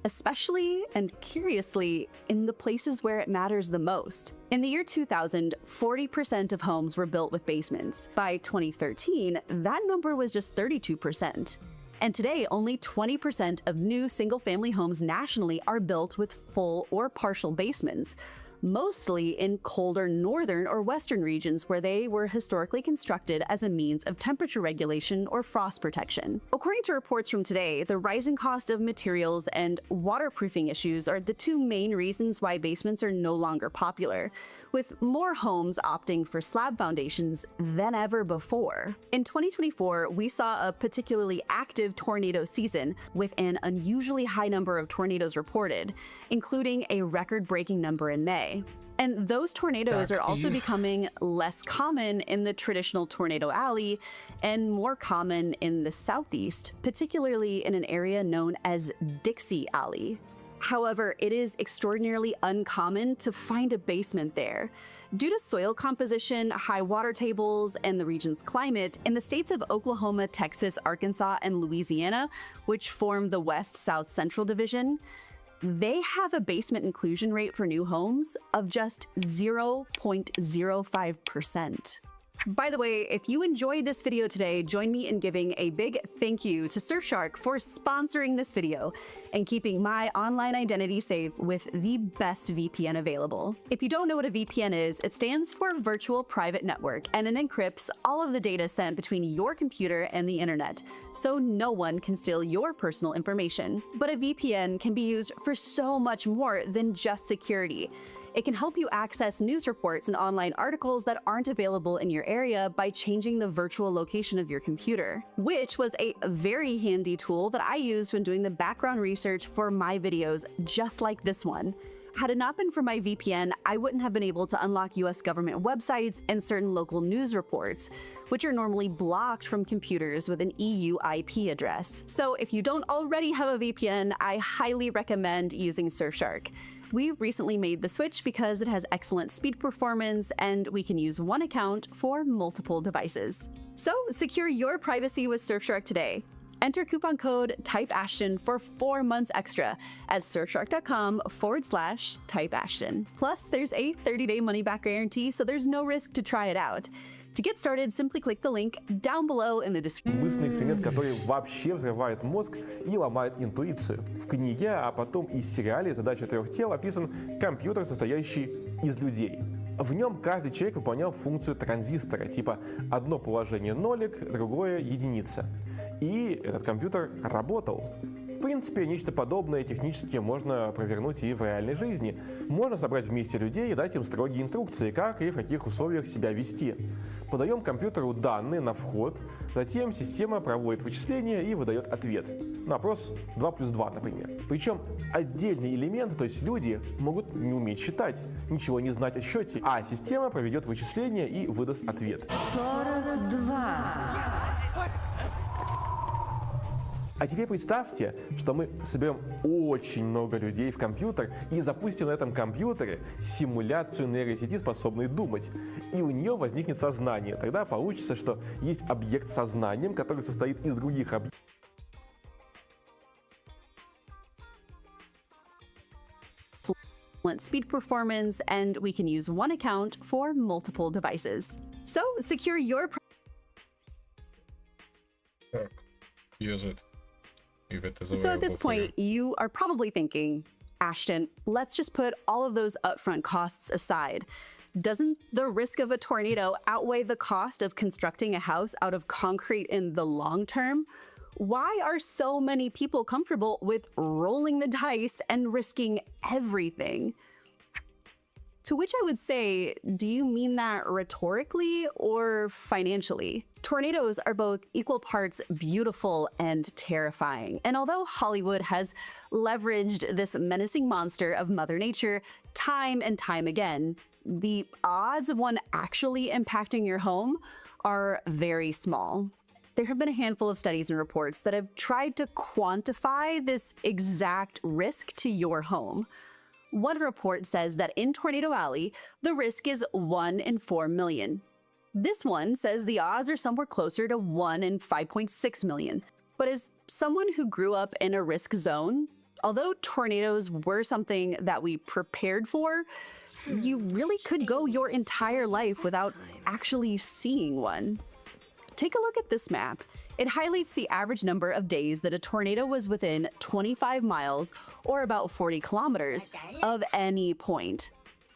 especially and curiously in the places where it matters the most. In the year 2000, 40% of homes were built with basements. By 2013, that number was just 32%. And today, only 20% of new single-family homes nationally are built with full or partial basements, mostly in colder northern or western regions where they were historically constructed as a means of temperature regulation or frost protection. According to reports from today, the rising cost of materials and waterproofing issues are the two main reasons why basements are no longer popular, with more homes opting for slab foundations than ever before. In 2024, we saw a particularly active tornado season with an unusually high number of tornadoes reported, including a record-breaking number in May. And those tornadoes are also becoming less common in the traditional tornado alley and more common in the southeast, particularly in an area known as Dixie Alley. However, it is extraordinarily uncommon to find a basement there. Due to soil composition, high water tables, and the region's climate, in the states of Oklahoma, Texas, Arkansas, and Louisiana, which form the West-South Central Division, they have a basement inclusion rate for new homes of just 0.05%. By the way, if you enjoyed this video today, join me in giving a big thank you to Surfshark for sponsoring this video and keeping my online identity safe with the best VPN available. If you don't know what a VPN is, it stands for Virtual Private Network, and it encrypts all of the data sent between your computer and the internet, so no one can steal your personal information. But a VPN can be used for so much more than just security. It can help you access news reports and online articles that aren't available in your area by changing the virtual location of your computer, which was a very handy tool that I used when doing the background research for my videos, just like this one. Had it not been for my VPN, I wouldn't have been able to unlock US government websites and certain local news reports, which are normally blocked from computers with an EU IP address. So if you don't already have a VPN, I highly recommend using Surfshark. We recently made the switch because it has excellent speed performance and we can use one account for multiple devices. So secure your privacy with Surfshark today. Enter coupon code TYPEASHTON for 4 months extra at surfshark.com/typeashton. Plus, there's a 30-day money-back guarantee, so there's no risk to try it out. To get started, simply click the link down below in the description. Мысленный эксперимент, который вообще взрывает мозг и ломает интуицию. В книге, а потом и сериале «Задача трех тел» описан компьютер, состоящий из людей. В нем каждый человек выполнял функцию транзистора, типа одно положение нолик, другое единица. И этот компьютер работал. принципе, нечто подобное технически можно провернуть и в реальной жизни. Можно собрать вместе людей и дать им строгие инструкции, как и в каких условиях себя вести. Подаем компьютеру данные на вход, затем система проводит вычисления и выдает ответ. На вопрос 2 плюс 2, например. Причем отдельные элементы, то есть люди, могут не уметь считать, ничего не знать о счете, а система проведет вычисления и выдаст ответ. 42. А теперь представьте, что мы соберем очень много людей в компьютер и запустим на этом компьютере симуляцию нейросети, способной думать. И у нее возникнет сознание. Тогда получится, что есть объект с сознанием, который состоит из других объектов. Speed performance, and we can use one account for multiple devices. So secure your Use it. So at this point, you are probably thinking, Ashton, let's just put all of those upfront costs aside. Doesn't the risk of a tornado outweigh the cost of constructing a house out of concrete in the long term? Why are so many people comfortable with rolling the dice and risking everything? To which I would say, do you mean that rhetorically or financially? Tornadoes are both equal parts beautiful and terrifying. And although Hollywood has leveraged this menacing monster of Mother Nature time and time again, the odds of one actually impacting your home are very small. There have been a handful of studies and reports that have tried to quantify this exact risk to your home. One report says that in Tornado Alley, the risk is 1 in 4 million. This one says the odds are somewhere closer to 1 in 5.6 million. But as someone who grew up in a risk zone, although tornadoes were something that we prepared for, you really could go your entire life without actually seeing one. Take a look at this map. It highlights the average number of days that a tornado was within 25 miles, or about 40 kilometers, of any point.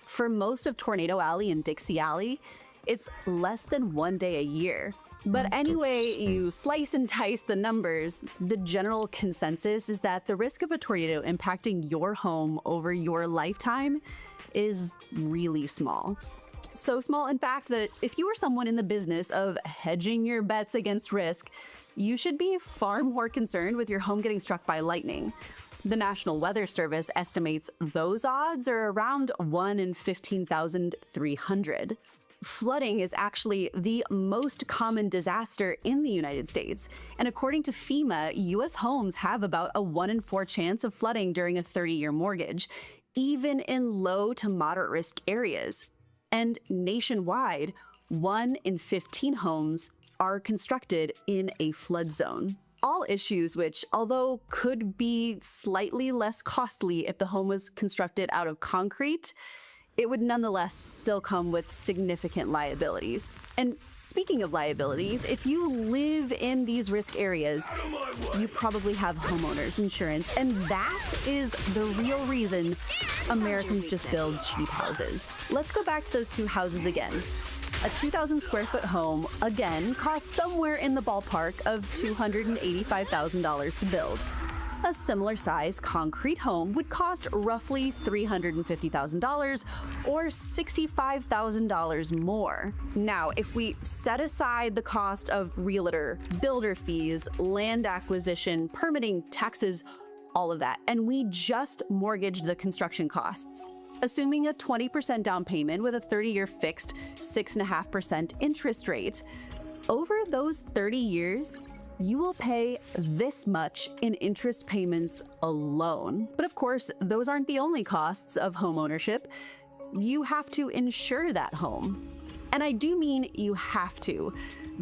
For most of Tornado Alley and Dixie Alley, it's less than 1 day a year. But anyway you slice and dice the numbers, the general consensus is that the risk of a tornado impacting your home over your lifetime is really small. So small, in fact, that if you are someone in the business of hedging your bets against risk, you should be far more concerned with your home getting struck by lightning. The National Weather Service estimates those odds are around 1 in 15,300. Flooding is actually the most common disaster in the United States. And according to FEMA, U.S. homes have about a 1 in 4 chance of flooding during a 30-year mortgage, even in low to moderate risk areas. And nationwide, 1 in 15 homes are constructed in a flood zone. All issues which, although could be slightly less costly if the home was constructed out of concrete, it would nonetheless still come with significant liabilities. And speaking of liabilities, if you live in these risk areas, you probably have homeowners insurance, and that is the real reason Americans just build cheap houses. Let's go back to those two houses again. A 2,000 square foot home, again, costs somewhere in the ballpark of $285,000 to build. A similar size concrete home would cost roughly $350,000 or $65,000 more. Now, if we set aside the cost of realtor, builder fees, land acquisition, permitting, taxes, all of that, and we just mortgaged the construction costs, assuming a 20% down payment with a 30-year fixed 6.5% interest rate, over those 30 years, you will pay this much in interest payments alone. But of course, those aren't the only costs of home ownership. You have to insure that home. And I do mean you have to.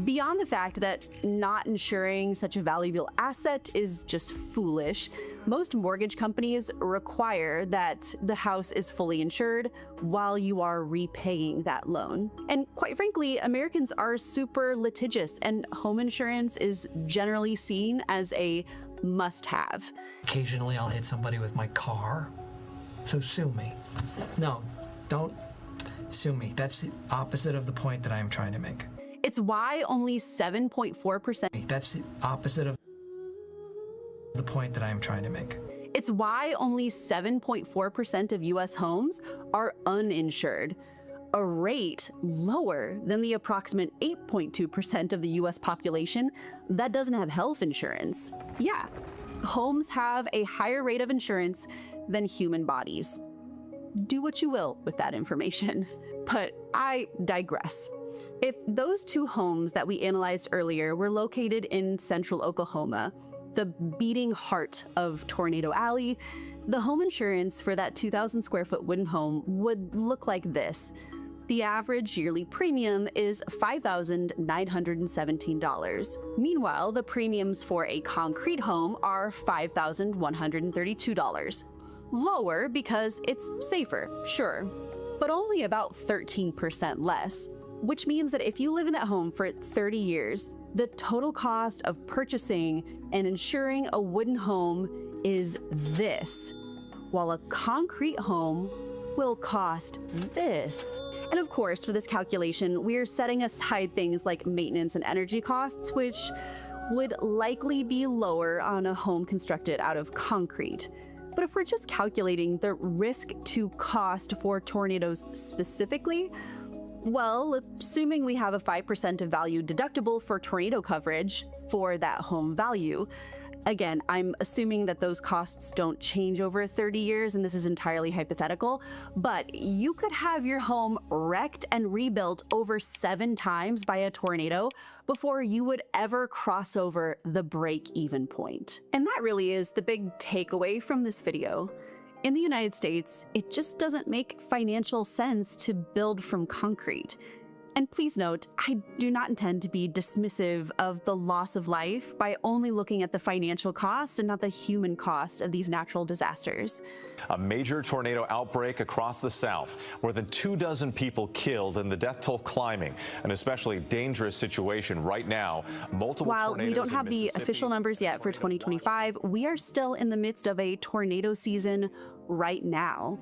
Beyond the fact that not insuring such a valuable asset is just foolish, most mortgage companies require that the house is fully insured while you are repaying that loan. And quite frankly, Americans are super litigious, and home insurance is generally seen as a must-have. Occasionally I'll hit somebody with my car, so sue me. No, don't sue me. That's the opposite of the point that I am trying to make. It's why only 7.4%. That's the opposite of. The point that I'm trying to make. It's why only 7.4% of US homes are uninsured, a rate lower than the approximate 8.2% of the US population that doesn't have health insurance. Yeah, homes have a higher rate of insurance than human bodies. Do what you will with that information, but I digress. If those two homes that we analyzed earlier were located in central Oklahoma, the beating heart of Tornado Alley, the home insurance for that 2,000 square foot wooden home would look like this. The average yearly premium is $5,917. Meanwhile, the premiums for a concrete home are $5,132. Lower because it's safer, sure, but only about 13% less, which means that if you live in that home for 30 years, the total cost of purchasing and insuring a wooden home is this, while a concrete home will cost this. And of course, for this calculation, we're setting aside things like maintenance and energy costs, which would likely be lower on a home constructed out of concrete. But if we're just calculating the risk to cost for tornadoes specifically, well, assuming we have a 5% of value deductible for tornado coverage for that home value, again, I'm assuming that those costs don't change over 30 years, and this is entirely hypothetical, but you could have your home wrecked and rebuilt over 7 times by a tornado before you would ever cross over the break-even point. And that really is the big takeaway from this video. In the United States, it just doesn't make financial sense to build from concrete. And please note, I do not intend to be dismissive of the loss of life by only looking at the financial cost and not the human cost of these natural disasters. A major tornado outbreak across the South. More than 24 people killed and the death toll climbing. An especially dangerous situation right now. Multiple While tornadoes we don't in have the Mississippi. official numbers yet for 2025, we are still in the midst of a tornado season right now.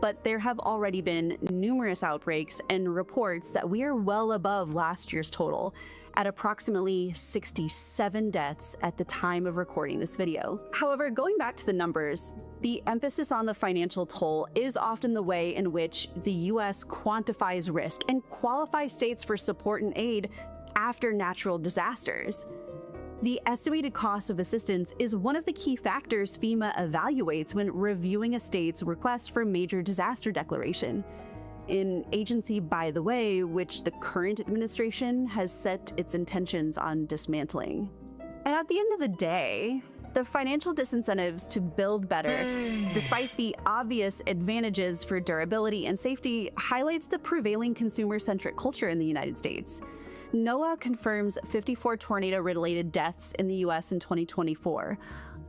But there have already been numerous outbreaks and reports that we are well above last year's total, at approximately 67 deaths at the time of recording this video. However, going back to the numbers, the emphasis on the financial toll is often the way in which the US quantifies risk and qualifies states for support and aid after natural disasters. The estimated cost of assistance is one of the key factors FEMA evaluates when reviewing a state's request for major disaster declaration, an agency, by the way, which the current administration has set its intentions on dismantling. And at the end of the day, the financial disincentives to build better, despite the obvious advantages for durability and safety, highlights the prevailing consumer-centric culture in the United States. NOAA confirms 54 tornado-related deaths in the US in 2024.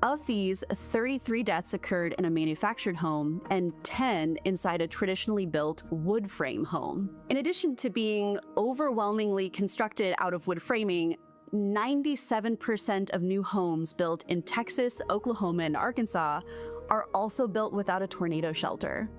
Of these, 33 deaths occurred in a manufactured home and 10 inside a traditionally built wood frame home. In addition to being overwhelmingly constructed out of wood framing, 97% of new homes built in Texas, Oklahoma, and Arkansas are also built without a tornado shelter.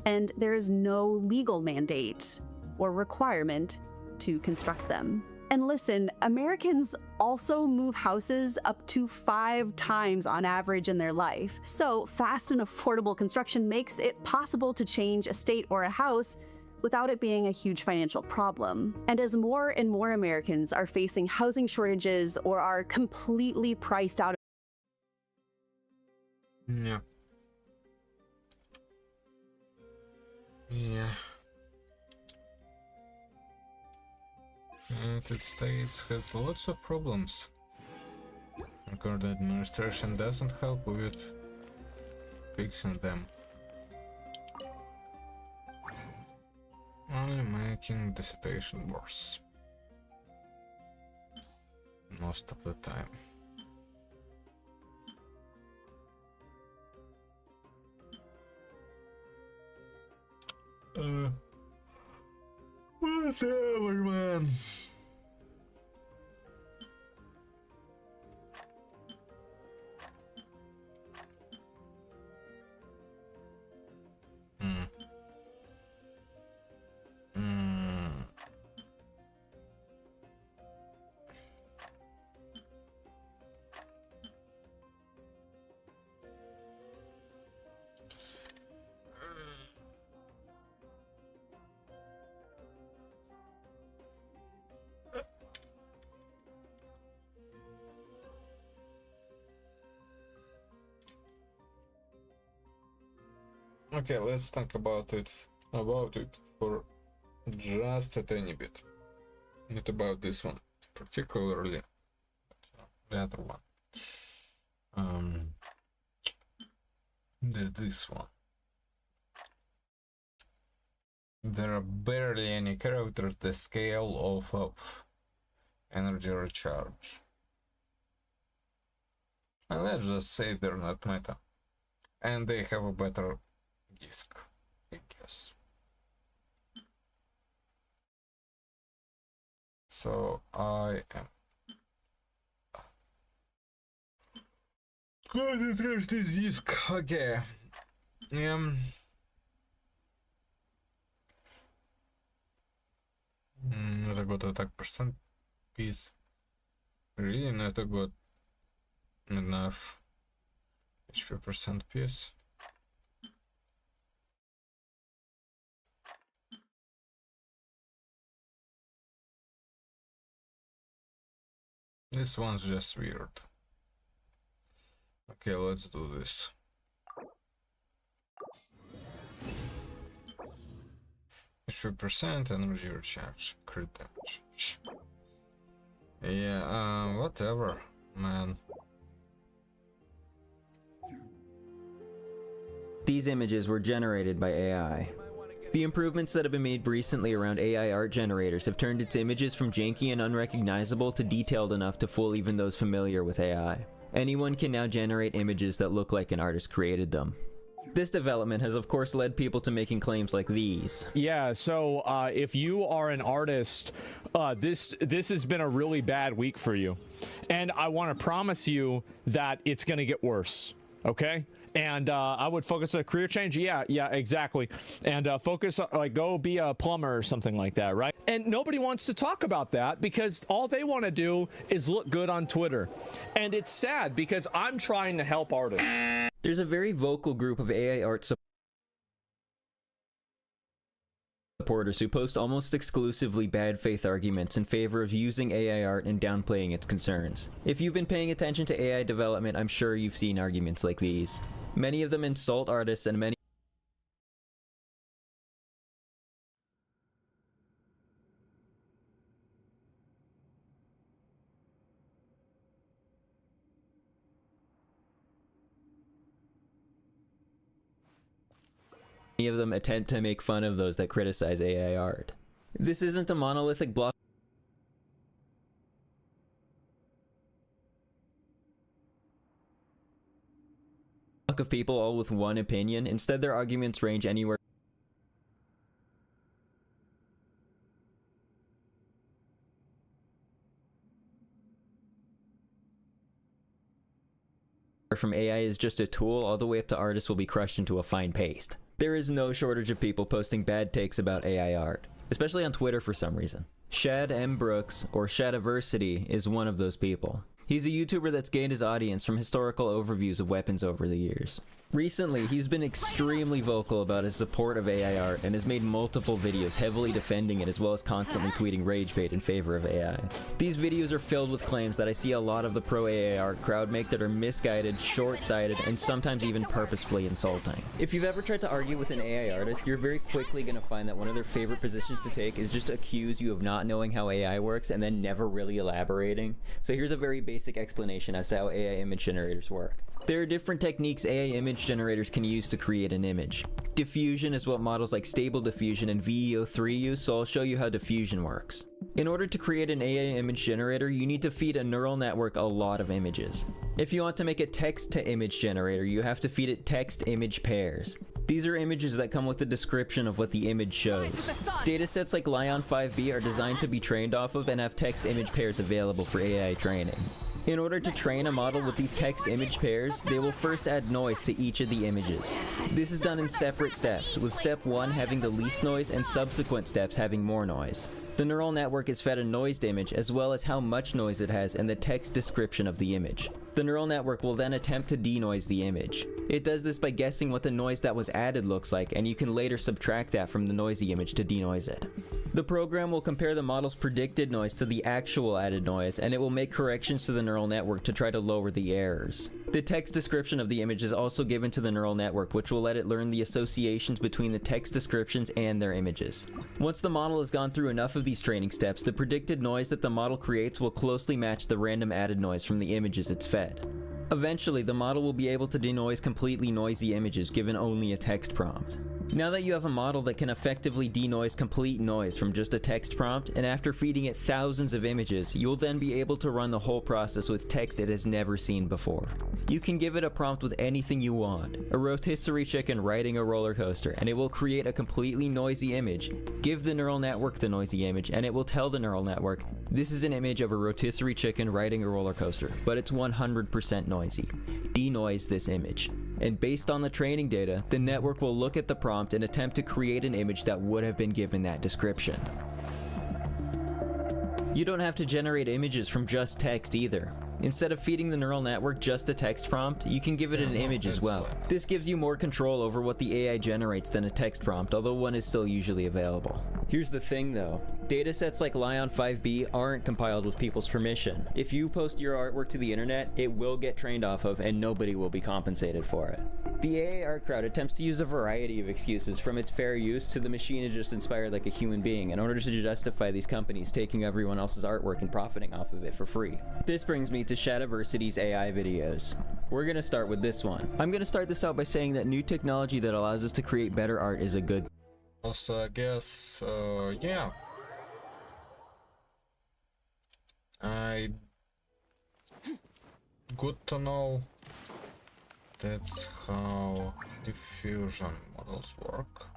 And there is no legal mandate or requirement to construct them. And listen, Americans also move houses up to 5 times on average in their life. So fast and affordable construction makes it possible to change a state or a house without it being a huge financial problem. And as more and more Americans are facing housing shortages or are completely priced out. Yeah. Yeah. United States has lots of problems. The current administration doesn't help with fixing them, only making the situation worse most of the time. Whatever, man. Okay, let's think about it for just a tiny bit. Not about this one particularly, but the other one. This one. There are barely any characters the scale of energy recharge. And let's just say they're not meta. And they have a better disc, I guess. So I am going to trash this disc. Okay. Not a good attack percent piece. Really not a good enough HP percent piece. This one's just weird. Okay, let's do this. HP percent, energy recharge, crit damage. Yeah, whatever, man. These images were generated by AI. The improvements that have been made recently around AI art generators have turned its images from janky and unrecognizable to detailed enough to fool even those familiar with AI. Anyone can now generate images that look like an artist created them. This development has of course led people to making claims like these. Yeah, so if you are an artist, this has been a really bad week for you. And I want to promise you that it's going to get worse, okay? And I would focus on a career change. Yeah, exactly. And focus, like, go be a plumber or something like that, right? And nobody wants to talk about that because all they want to do is look good on Twitter. And it's sad because I'm trying to help artists. There's a very vocal group of AI art supporters who post almost exclusively bad faith arguments in favor of using AI art and downplaying its concerns. If you've been paying attention to AI development, I'm sure you've seen arguments like these. Many of them insult artists and many of them attempt to make fun of those that criticize AI art. This isn't a monolithic block of people all with one opinion. Instead, their arguments range anywhere from AI is just a tool all the way up to artists will be crushed into a fine paste. There is no shortage of people posting bad takes about AI art, especially on Twitter for some reason. Shad M. Brooks, or Shadiversity, is one of those people. He's a YouTuber that's gained his audience from historical overviews of weapons over the years. Recently, he's been extremely vocal about his support of AI art and has made multiple videos heavily defending it as well as constantly tweeting rage bait in favor of AI. These videos are filled with claims that I see a lot of the pro-AI art crowd make that are misguided, short-sighted, and sometimes even purposefully insulting. If you've ever tried to argue with an AI artist, you're very quickly going to find that one of their favorite positions to take is just accuse you of not knowing how AI works and then never really elaborating. So here's a very basic explanation as to how AI image generators work. There are different techniques AI image generators can use to create an image. Diffusion is what models like Stable Diffusion and VEO3 use, so I'll show you how diffusion works. In order to create an AI image generator, you need to feed a neural network a lot of images. If you want to make a text-to-image generator, you have to feed it text-image pairs. These are images that come with a description of what the image shows. Datasets like Lion 5B are designed to be trained off of and have text-image pairs available for AI training. In order to train a model with these text-image pairs, they will first add noise to each of the images. This is done in separate steps, with step 1 having the least noise and subsequent steps having more noise. The neural network is fed a noised image as well as how much noise it has and the text description of the image. The neural network will then attempt to denoise the image. It does this by guessing what the noise that was added looks like, and you can later subtract that from the noisy image to denoise it. The program will compare the model's predicted noise to the actual added noise, and it will make corrections to the neural network to try to lower the errors. The text description of the image is also given to the neural network, which will let it learn the associations between the text descriptions and their images. Once the model has gone through enough of these training steps, the predicted noise that the model creates will closely match the random added noise from the images it's fed. Eventually, the model will be able to denoise completely noisy images given only a text prompt. Now that you have a model that can effectively denoise complete noise from just a text prompt, and after feeding it thousands of images, you'll then be able to run the whole process with text it has never seen before. You can give it a prompt with anything you want, a rotisserie chicken riding a roller coaster, and it will create a completely noisy image. Give the neural network the noisy image, and it will tell the neural network, this is an image of a rotisserie chicken riding a roller coaster, but it's 100% noisy. Denoise this image. And based on the training data, the network will look at the prompt and attempt to create an image that would have been given that description. You don't have to generate images from just text either. Instead of feeding the neural network just a text prompt, you can give it an image as well. This gives you more control over what the AI generates than a text prompt, although one is still usually available. Here's the thing though, datasets like Lion 5B aren't compiled with people's permission. If you post your artwork to the internet, it will get trained off of and nobody will be compensated for it. The AI art crowd attempts to use a variety of excuses, from its fair use to the machine is just inspired like a human being, in order to justify these companies taking everyone else's artwork and profiting off of it for free. This brings me to Shadiversity's AI videos. We're gonna start with this one. I'm gonna start this out by saying that new technology that allows us to create better art is a good. Also, I guess, yeah. Good to know that's how diffusion models work.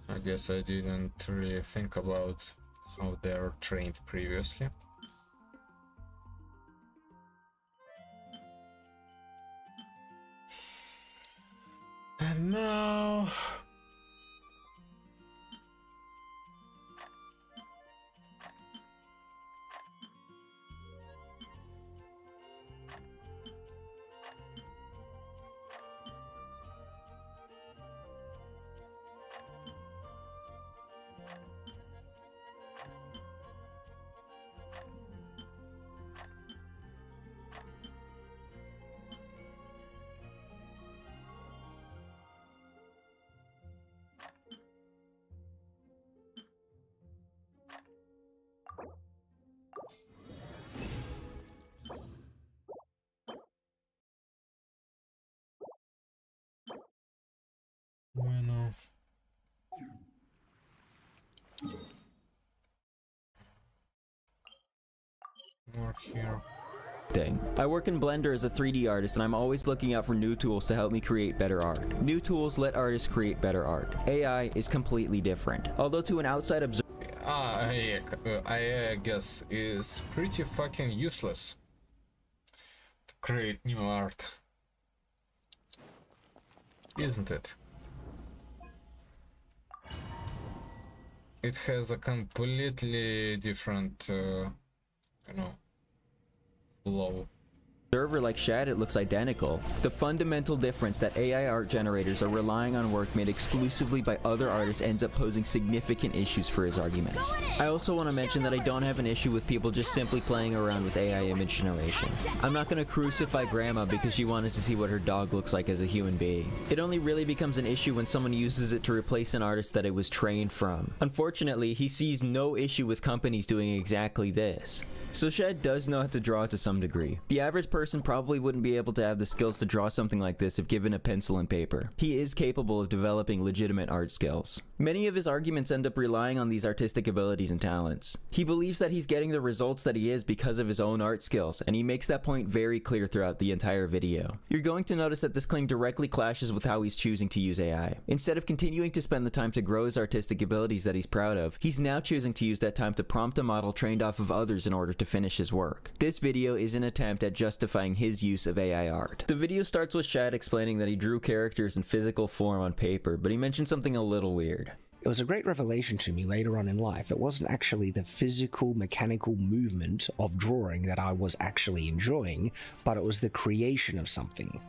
I guess I didn't really think about how they're trained previously. And now bueno. Work here. I work in Blender as a 3D artist, and I'm always looking out for new tools to help me create better art. New tools let artists create better art. AI is completely different. Although to an outside observer, AI, I guess, is pretty fucking useless to create new art, isn't it? It has a completely different, you know, flow. like Shad, it looks identical. The fundamental difference that AI art generators are relying on work made exclusively by other artists ends up posing significant issues for his arguments. I also want to mention that I don't have an issue with people just simply playing around with AI image generation. I'm not going to crucify Grandma because she wanted to see what her dog looks like as a human being. It only really becomes an issue when someone uses it to replace an artist that it was trained from. Unfortunately, he sees no issue with companies doing exactly this. So Shad does know how to draw to some degree. The average person probably wouldn't be able to have the skills to draw something like this if given a pencil and paper. He is capable of developing legitimate art skills. Many of his arguments end up relying on these artistic abilities and talents. He believes that he's getting the results that he is because of his own art skills, and he makes that point very clear throughout the entire video. You're going to notice that this claim directly clashes with how he's choosing to use AI. Instead of continuing to spend the time to grow his artistic abilities that he's proud of, he's now choosing to use that time to prompt a model trained off of others in order to finish his work. This video is an attempt at justifying his use of AI art. The video starts with Shad explaining that he drew characters in physical form on paper, but he mentioned something a little weird. It was a great revelation to me later on in life. It wasn't actually the physical, mechanical movement of drawing that I was actually enjoying, but it was the creation of something.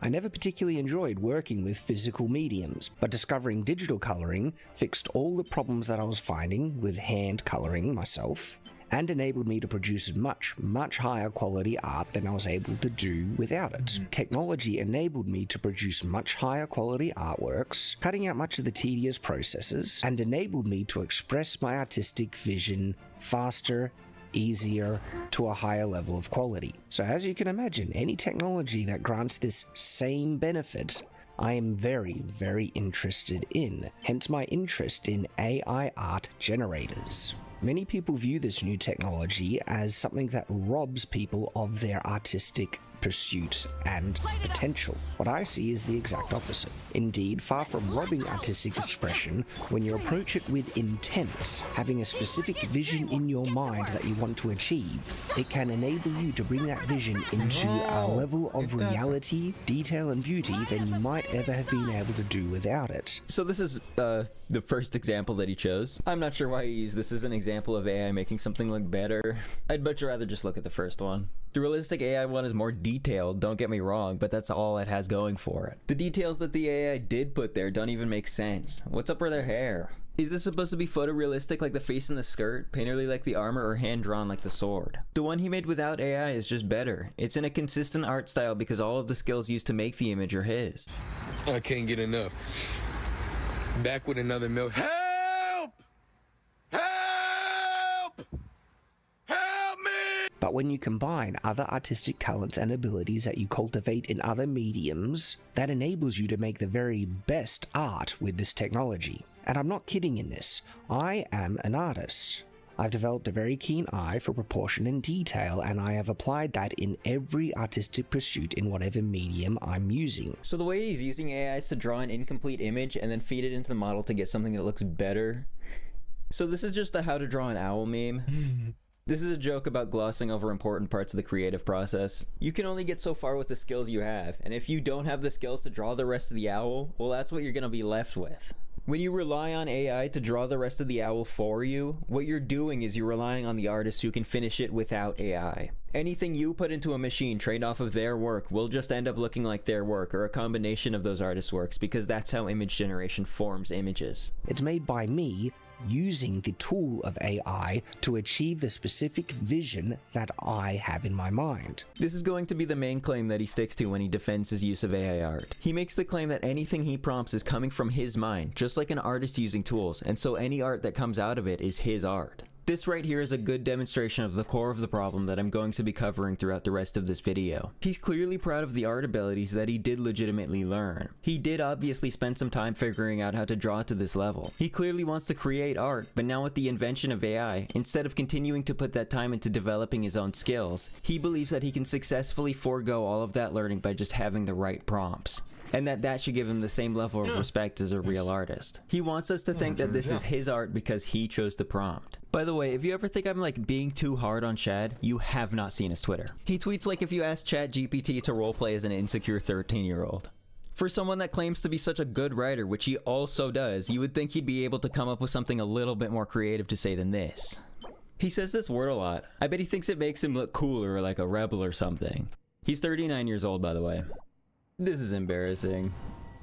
I never particularly enjoyed working with physical mediums, but discovering digital coloring fixed all the problems that I was finding with hand coloring myself, and enabled me to produce much, much higher quality art than I was able to do without it. Technology enabled me to produce much higher quality artworks, cutting out much of the tedious processes, and enabled me to express my artistic vision faster, easier, to a higher level of quality. So as you can imagine, any technology that grants this same benefit, I am very, very interested in, hence my interest in AI art generators. Many people view this new technology as something that robs people of their artistic pursuit and potential. What I see is the exact opposite. Indeed, far from robbing artistic expression, when you approach it with intent, having a specific vision in your mind that you want to achieve, it can enable you to bring that vision into a level of reality, detail, and beauty than you might ever have been able to do without it. So this is the first example that he chose. I'm not sure why he used this as an example of AI making something look better. I'd much rather just look at the first one. The realistic AI one is more detailed, don't get me wrong, but that's all it has going for it. The details that the AI did put there don't even make sense. What's up with their hair? Is this supposed to be photorealistic like the face and the skirt, painterly like the armor, or hand-drawn like the sword? The one he made without AI is just better. It's in a consistent art style because all of the skills used to make the image are his. I can't get enough. Back with another milk. Help! Help! Help me! But when you combine other artistic talents and abilities that you cultivate in other mediums, that enables you to make the very best art with this technology. And I'm not kidding in this. I am an artist. I've developed a very keen eye for proportion and detail, and I have applied that in every artistic pursuit in whatever medium I'm using. So the way he's using AI is to draw an incomplete image and then feed it into the model to get something that looks better. So this is just the how to draw an owl meme. This is a joke about glossing over important parts of the creative process. You can only get so far with the skills you have, and if you don't have the skills to draw the rest of the owl, well, that's what you're gonna be left with. When you rely on AI to draw the rest of the owl for you, what you're doing is you're relying on the artist who can finish it without AI. Anything you put into a machine trained off of their work will just end up looking like their work or a combination of those artists' works, because that's how image generation forms images. It's made by me using the tool of AI to achieve the specific vision that I have in my mind. This is going to be the main claim that he sticks to when he defends his use of AI art. He makes the claim that anything he prompts is coming from his mind, just like an artist using tools, and so any art that comes out of it is his art. This right here is a good demonstration of the core of the problem that I'm going to be covering throughout the rest of this video. He's clearly proud of the art abilities that he did legitimately learn. He did obviously spend some time figuring out how to draw to this level. He clearly wants to create art, but now with the invention of AI, instead of continuing to put that time into developing his own skills, he believes that he can successfully forego all of that learning by just having the right prompts, and that should give him the same level of respect as a real artist. He wants us to think that this is his art because he chose the prompt. By the way, if you ever think I'm like being too hard on Chad, you have not seen his Twitter. He tweets like if you ask ChatGPT to roleplay as an insecure 13-year-old. For someone that claims to be such a good writer, which he also does, you would think he'd be able to come up with something a little bit more creative to say than this. He says this word a lot. I bet he thinks it makes him look cooler or like a rebel or something. He's 39 years old, by the way. This is embarrassing.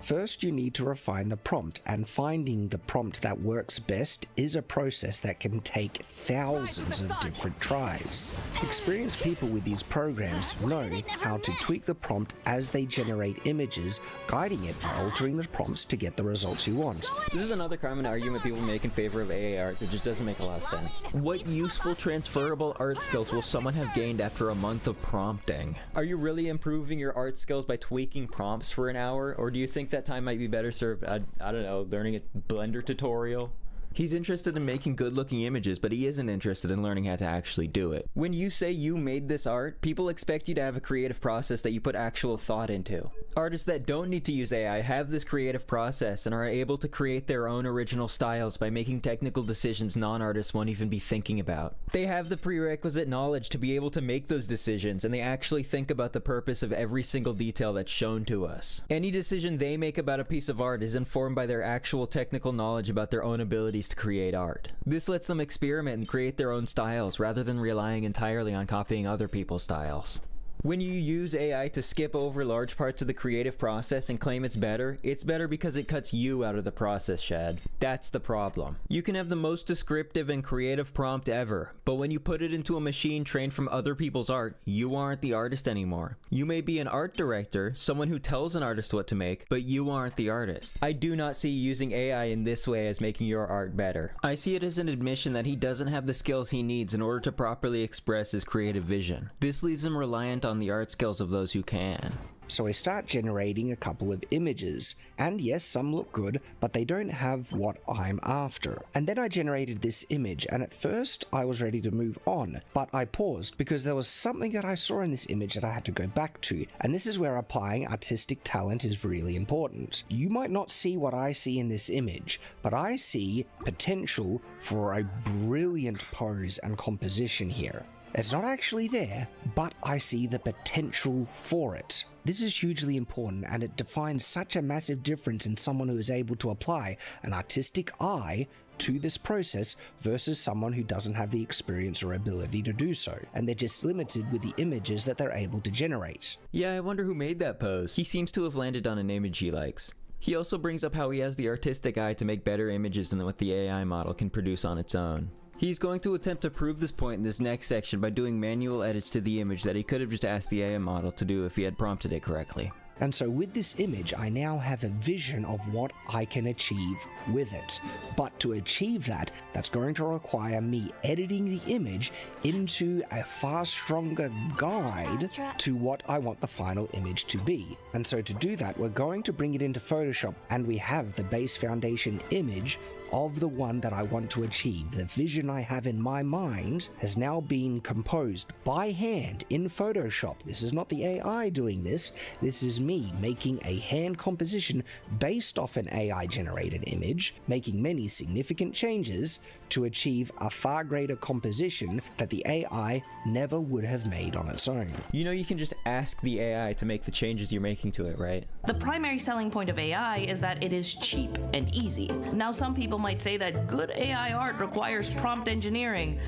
First, you need to refine the prompt, and finding the prompt that works best is a process that can take thousands of different tries. Experienced people with these programs know how to tweak the prompt as they generate images, guiding it by altering the prompts to get the results you want. This is another common argument people make in favor of AI art that just doesn't make a lot of sense. What useful transferable art skills will someone have gained after a month of prompting? Are you really improving your art skills by tweaking prompts for an hour, or do you think that time might be better served, I don't know, learning a Blender tutorial? He's interested in making good-looking images, but he isn't interested in learning how to actually do it. When you say you made this art, people expect you to have a creative process that you put actual thought into. Artists that don't need to use AI have this creative process and are able to create their own original styles by making technical decisions non-artists won't even be thinking about. They have the prerequisite knowledge to be able to make those decisions, and they actually think about the purpose of every single detail that's shown to us. Any decision they make about a piece of art is informed by their actual technical knowledge about their own abilities to create art. This lets them experiment and create their own styles rather than relying entirely on copying other people's styles. When you use AI to skip over large parts of the creative process and claim it's better because it cuts you out of the process, Shad. That's the problem. You can have the most descriptive and creative prompt ever, but when you put it into a machine trained from other people's art, you aren't the artist anymore. You may be an art director, someone who tells an artist what to make, but you aren't the artist. I do not see using AI in this way as making your art better. I see it as an admission that he doesn't have the skills he needs in order to properly express his creative vision. This leaves him reliant on the art skills of those who can. So I start generating a couple of images, and yes, some look good, but they don't have what I'm after. And then I generated this image, and at first I was ready to move on, but I paused because there was something that I saw in this image that I had to go back to, and this is where applying artistic talent is really important. You might not see what I see in this image, but I see potential for a brilliant pose and composition here. It's not actually there, but I see the potential for it. This is hugely important, and it defines such a massive difference in someone who is able to apply an artistic eye to this process versus someone who doesn't have the experience or ability to do so, and they're just limited with the images that they're able to generate. Yeah, I wonder who made that pose. He seems to have landed on an image he likes. He also brings up how he has the artistic eye to make better images than what the AI model can produce on its own. He's going to attempt to prove this point in this next section by doing manual edits to the image that he could have just asked the AI model to do if he had prompted it correctly. And so with this image, I now have a vision of what I can achieve with it. But to achieve that, that's going to require me editing the image into a far stronger guide to what I want the final image to be. And so to do that, we're going to bring it into Photoshop, and we have the base foundation image of the one that I want to achieve. The vision I have in my mind has now been composed by hand in Photoshop. This is not the AI doing this. This is me making a hand composition based off an AI generated image, making many significant changes to achieve a far greater composition that the AI never would have made on its own. You know, you can just ask the AI to make the changes you're making to it, right? The primary selling point of AI is that it is cheap and easy. Now, some people might say that good AI art requires prompt engineering.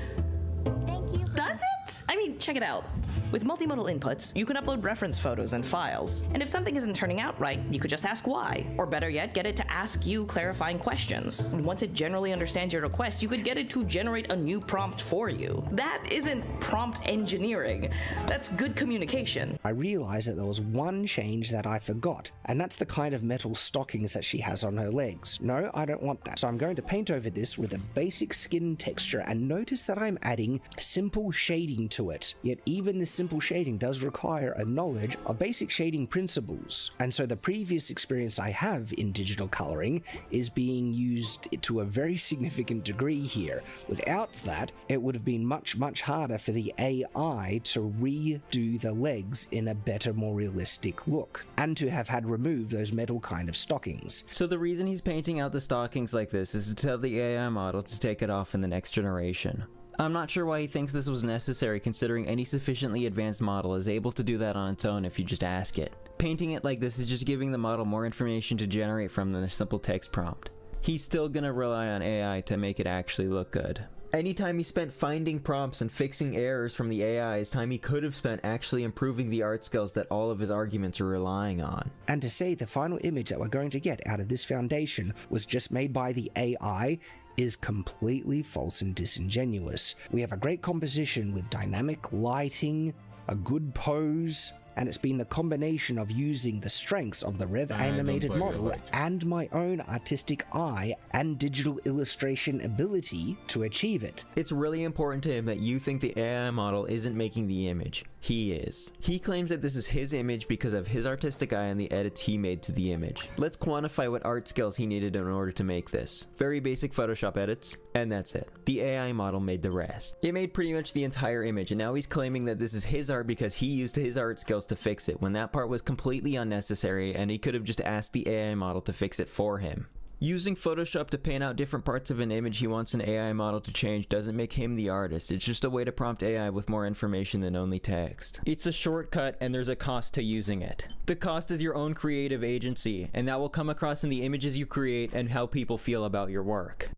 Thank you. Does it? I mean, check it out. With multimodal inputs, you can upload reference photos and files. And if something isn't turning out right, you could just ask why. Or better yet, get it to ask you clarifying questions. And once it generally understands your request, you could get it to generate a new prompt for you. That isn't prompt engineering. That's good communication. I realized that there was one change that I forgot, and that's the kind of metal stockings that she has on her legs. No, I don't want that. So I'm going to paint over this with a basic skin texture, and notice that I'm adding simple shading to it. Yet even this simple shading does require a knowledge of basic shading principles. And so the previous experience I have in digital coloring is being used to a very significant degree here. Without that, it would have been much, much harder for the AI to redo the legs in a better, more realistic look, and to have had removed those metal kind of stockings. So the reason he's painting out the stockings like this is to tell the AI model to take it off in the next generation. I'm not sure why he thinks this was necessary, considering any sufficiently advanced model is able to do that on its own if you just ask it. Painting it like this is just giving the model more information to generate from than a simple text prompt. He's still gonna rely on AI to make it actually look good. Any time he spent finding prompts and fixing errors from the AI is time he could have spent actually improving the art skills that all of his arguments are relying on. And to say the final image that we're going to get out of this foundation was just made by the AI is completely false and disingenuous. We have a great composition with dynamic lighting, a good pose, and it's been the combination of using the strengths of the Rev animated model and my own artistic eye and digital illustration ability to achieve it. It's really important to him that you think the AI model isn't making the image. He is. He claims that this is his image because of his artistic eye and the edits he made to the image. Let's quantify what art skills he needed in order to make this. Very basic Photoshop edits, and that's it. The AI model made the rest. It made pretty much the entire image, and now he's claiming that this is his art because he used his art skills to fix it, when that part was completely unnecessary and he could have just asked the AI model to fix it for him. Using Photoshop to paint out different parts of an image he wants an AI model to change doesn't make him the artist. It's just a way to prompt AI with more information than only text. It's a shortcut and there's a cost to using it. The cost is your own creative agency, and that will come across in the images you create and how people feel about your work.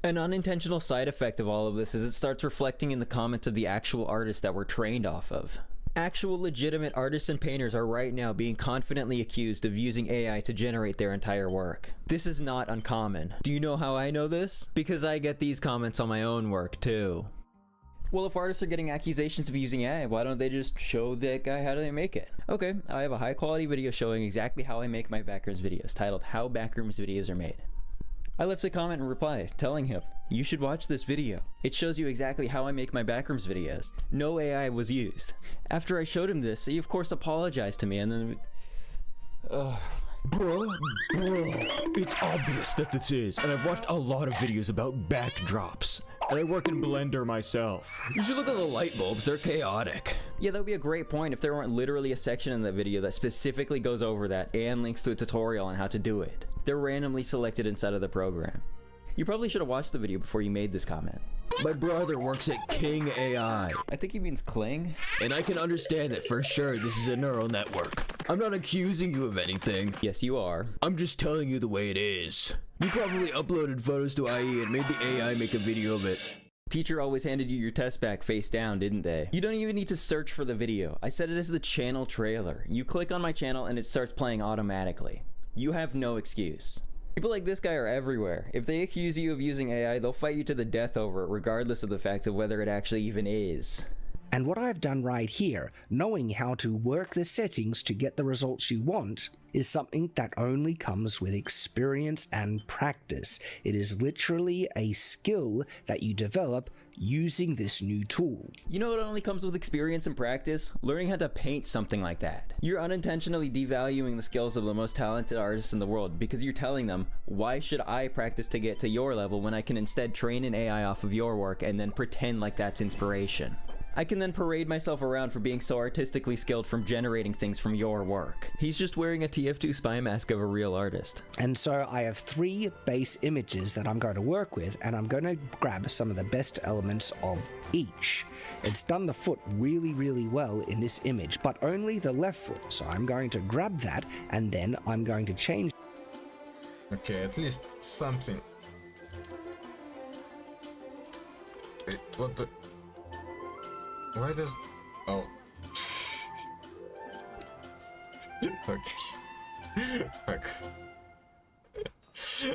An unintentional side effect of all of this is it starts reflecting in the comments of the actual artists that we're trained off of. Actual legitimate artists and painters are right now being confidently accused of using AI to generate their entire work. This is not uncommon. Do you know how I know this? Because I get these comments on my own work too. Well, if artists are getting accusations of using AI, why don't they just show that guy how do they make it? Okay, I have a high quality video showing exactly how I make my Backrooms videos, titled How Backrooms Videos Are Made. I left a comment in reply telling him, you should watch this video. It shows you exactly how I make my Backrooms videos. No AI was used. After I showed him this, he of course apologized to me and then... Bro, it's obvious that this is, and I've watched a lot of videos about backdrops. And I work in Blender myself. You should look at the light bulbs, they're chaotic. Yeah, that would be a great point if there weren't literally a section in the video that specifically goes over that and links to a tutorial on how to do it. They're randomly selected inside of the program. You probably should have watched the video before you made this comment. My brother works at King AI. I think he means Kling. And I can understand that for sure this is a neural network. I'm not accusing you of anything. Yes, you are. I'm just telling you the way it is. You probably uploaded photos to IE and made the AI make a video of it. Teacher always handed you your test back face down, didn't they? You don't even need to search for the video. I set it as the channel trailer. You click on my channel and it starts playing automatically. You have no excuse. People like this guy are everywhere. If they accuse you of using AI, they'll fight you to the death over it, regardless of the fact of whether it actually even is. And what I've done right here, knowing how to work the settings to get the results you want, is something that only comes with experience and practice. It is literally a skill that you develop using this new tool. You know what only comes with experience and practice? Learning how to paint something like that. You're unintentionally devaluing the skills of the most talented artists in the world because you're telling them, why should I practice to get to your level when I can instead train an AI off of your work and then pretend like that's inspiration? I can then parade myself around for being so artistically skilled from generating things from your work. He's just wearing a TF2 spy mask of a real artist. And so I have 3 base images that I'm going to work with, and I'm going to grab some of the best elements of each. It's done the foot really, really well in this image, but only the left foot. So I'm going to grab that, and then I'm going to change. Okay, at least something. Wait, what the... Why does... Oh. Okay. Fuck.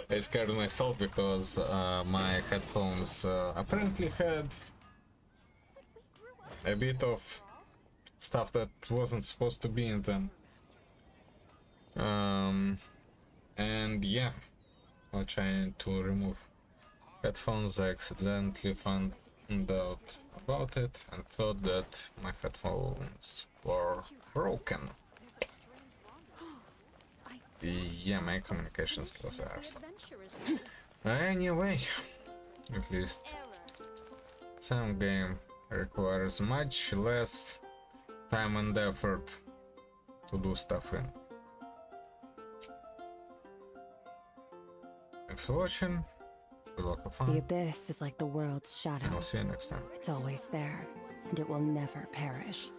I scared myself because my headphones apparently had a bit of stuff that wasn't supposed to be in them. And yeah, while trying to remove headphones, I accidentally found out about it and thought that my headphones were broken. Yeah, my communication skills are some. Anyway, at least some game requires much less time and effort to do stuff in. Thanks for watching. Good luck and fun. The abyss is like the world's shadow. And I'll see you next time. It's always there, and it will never perish.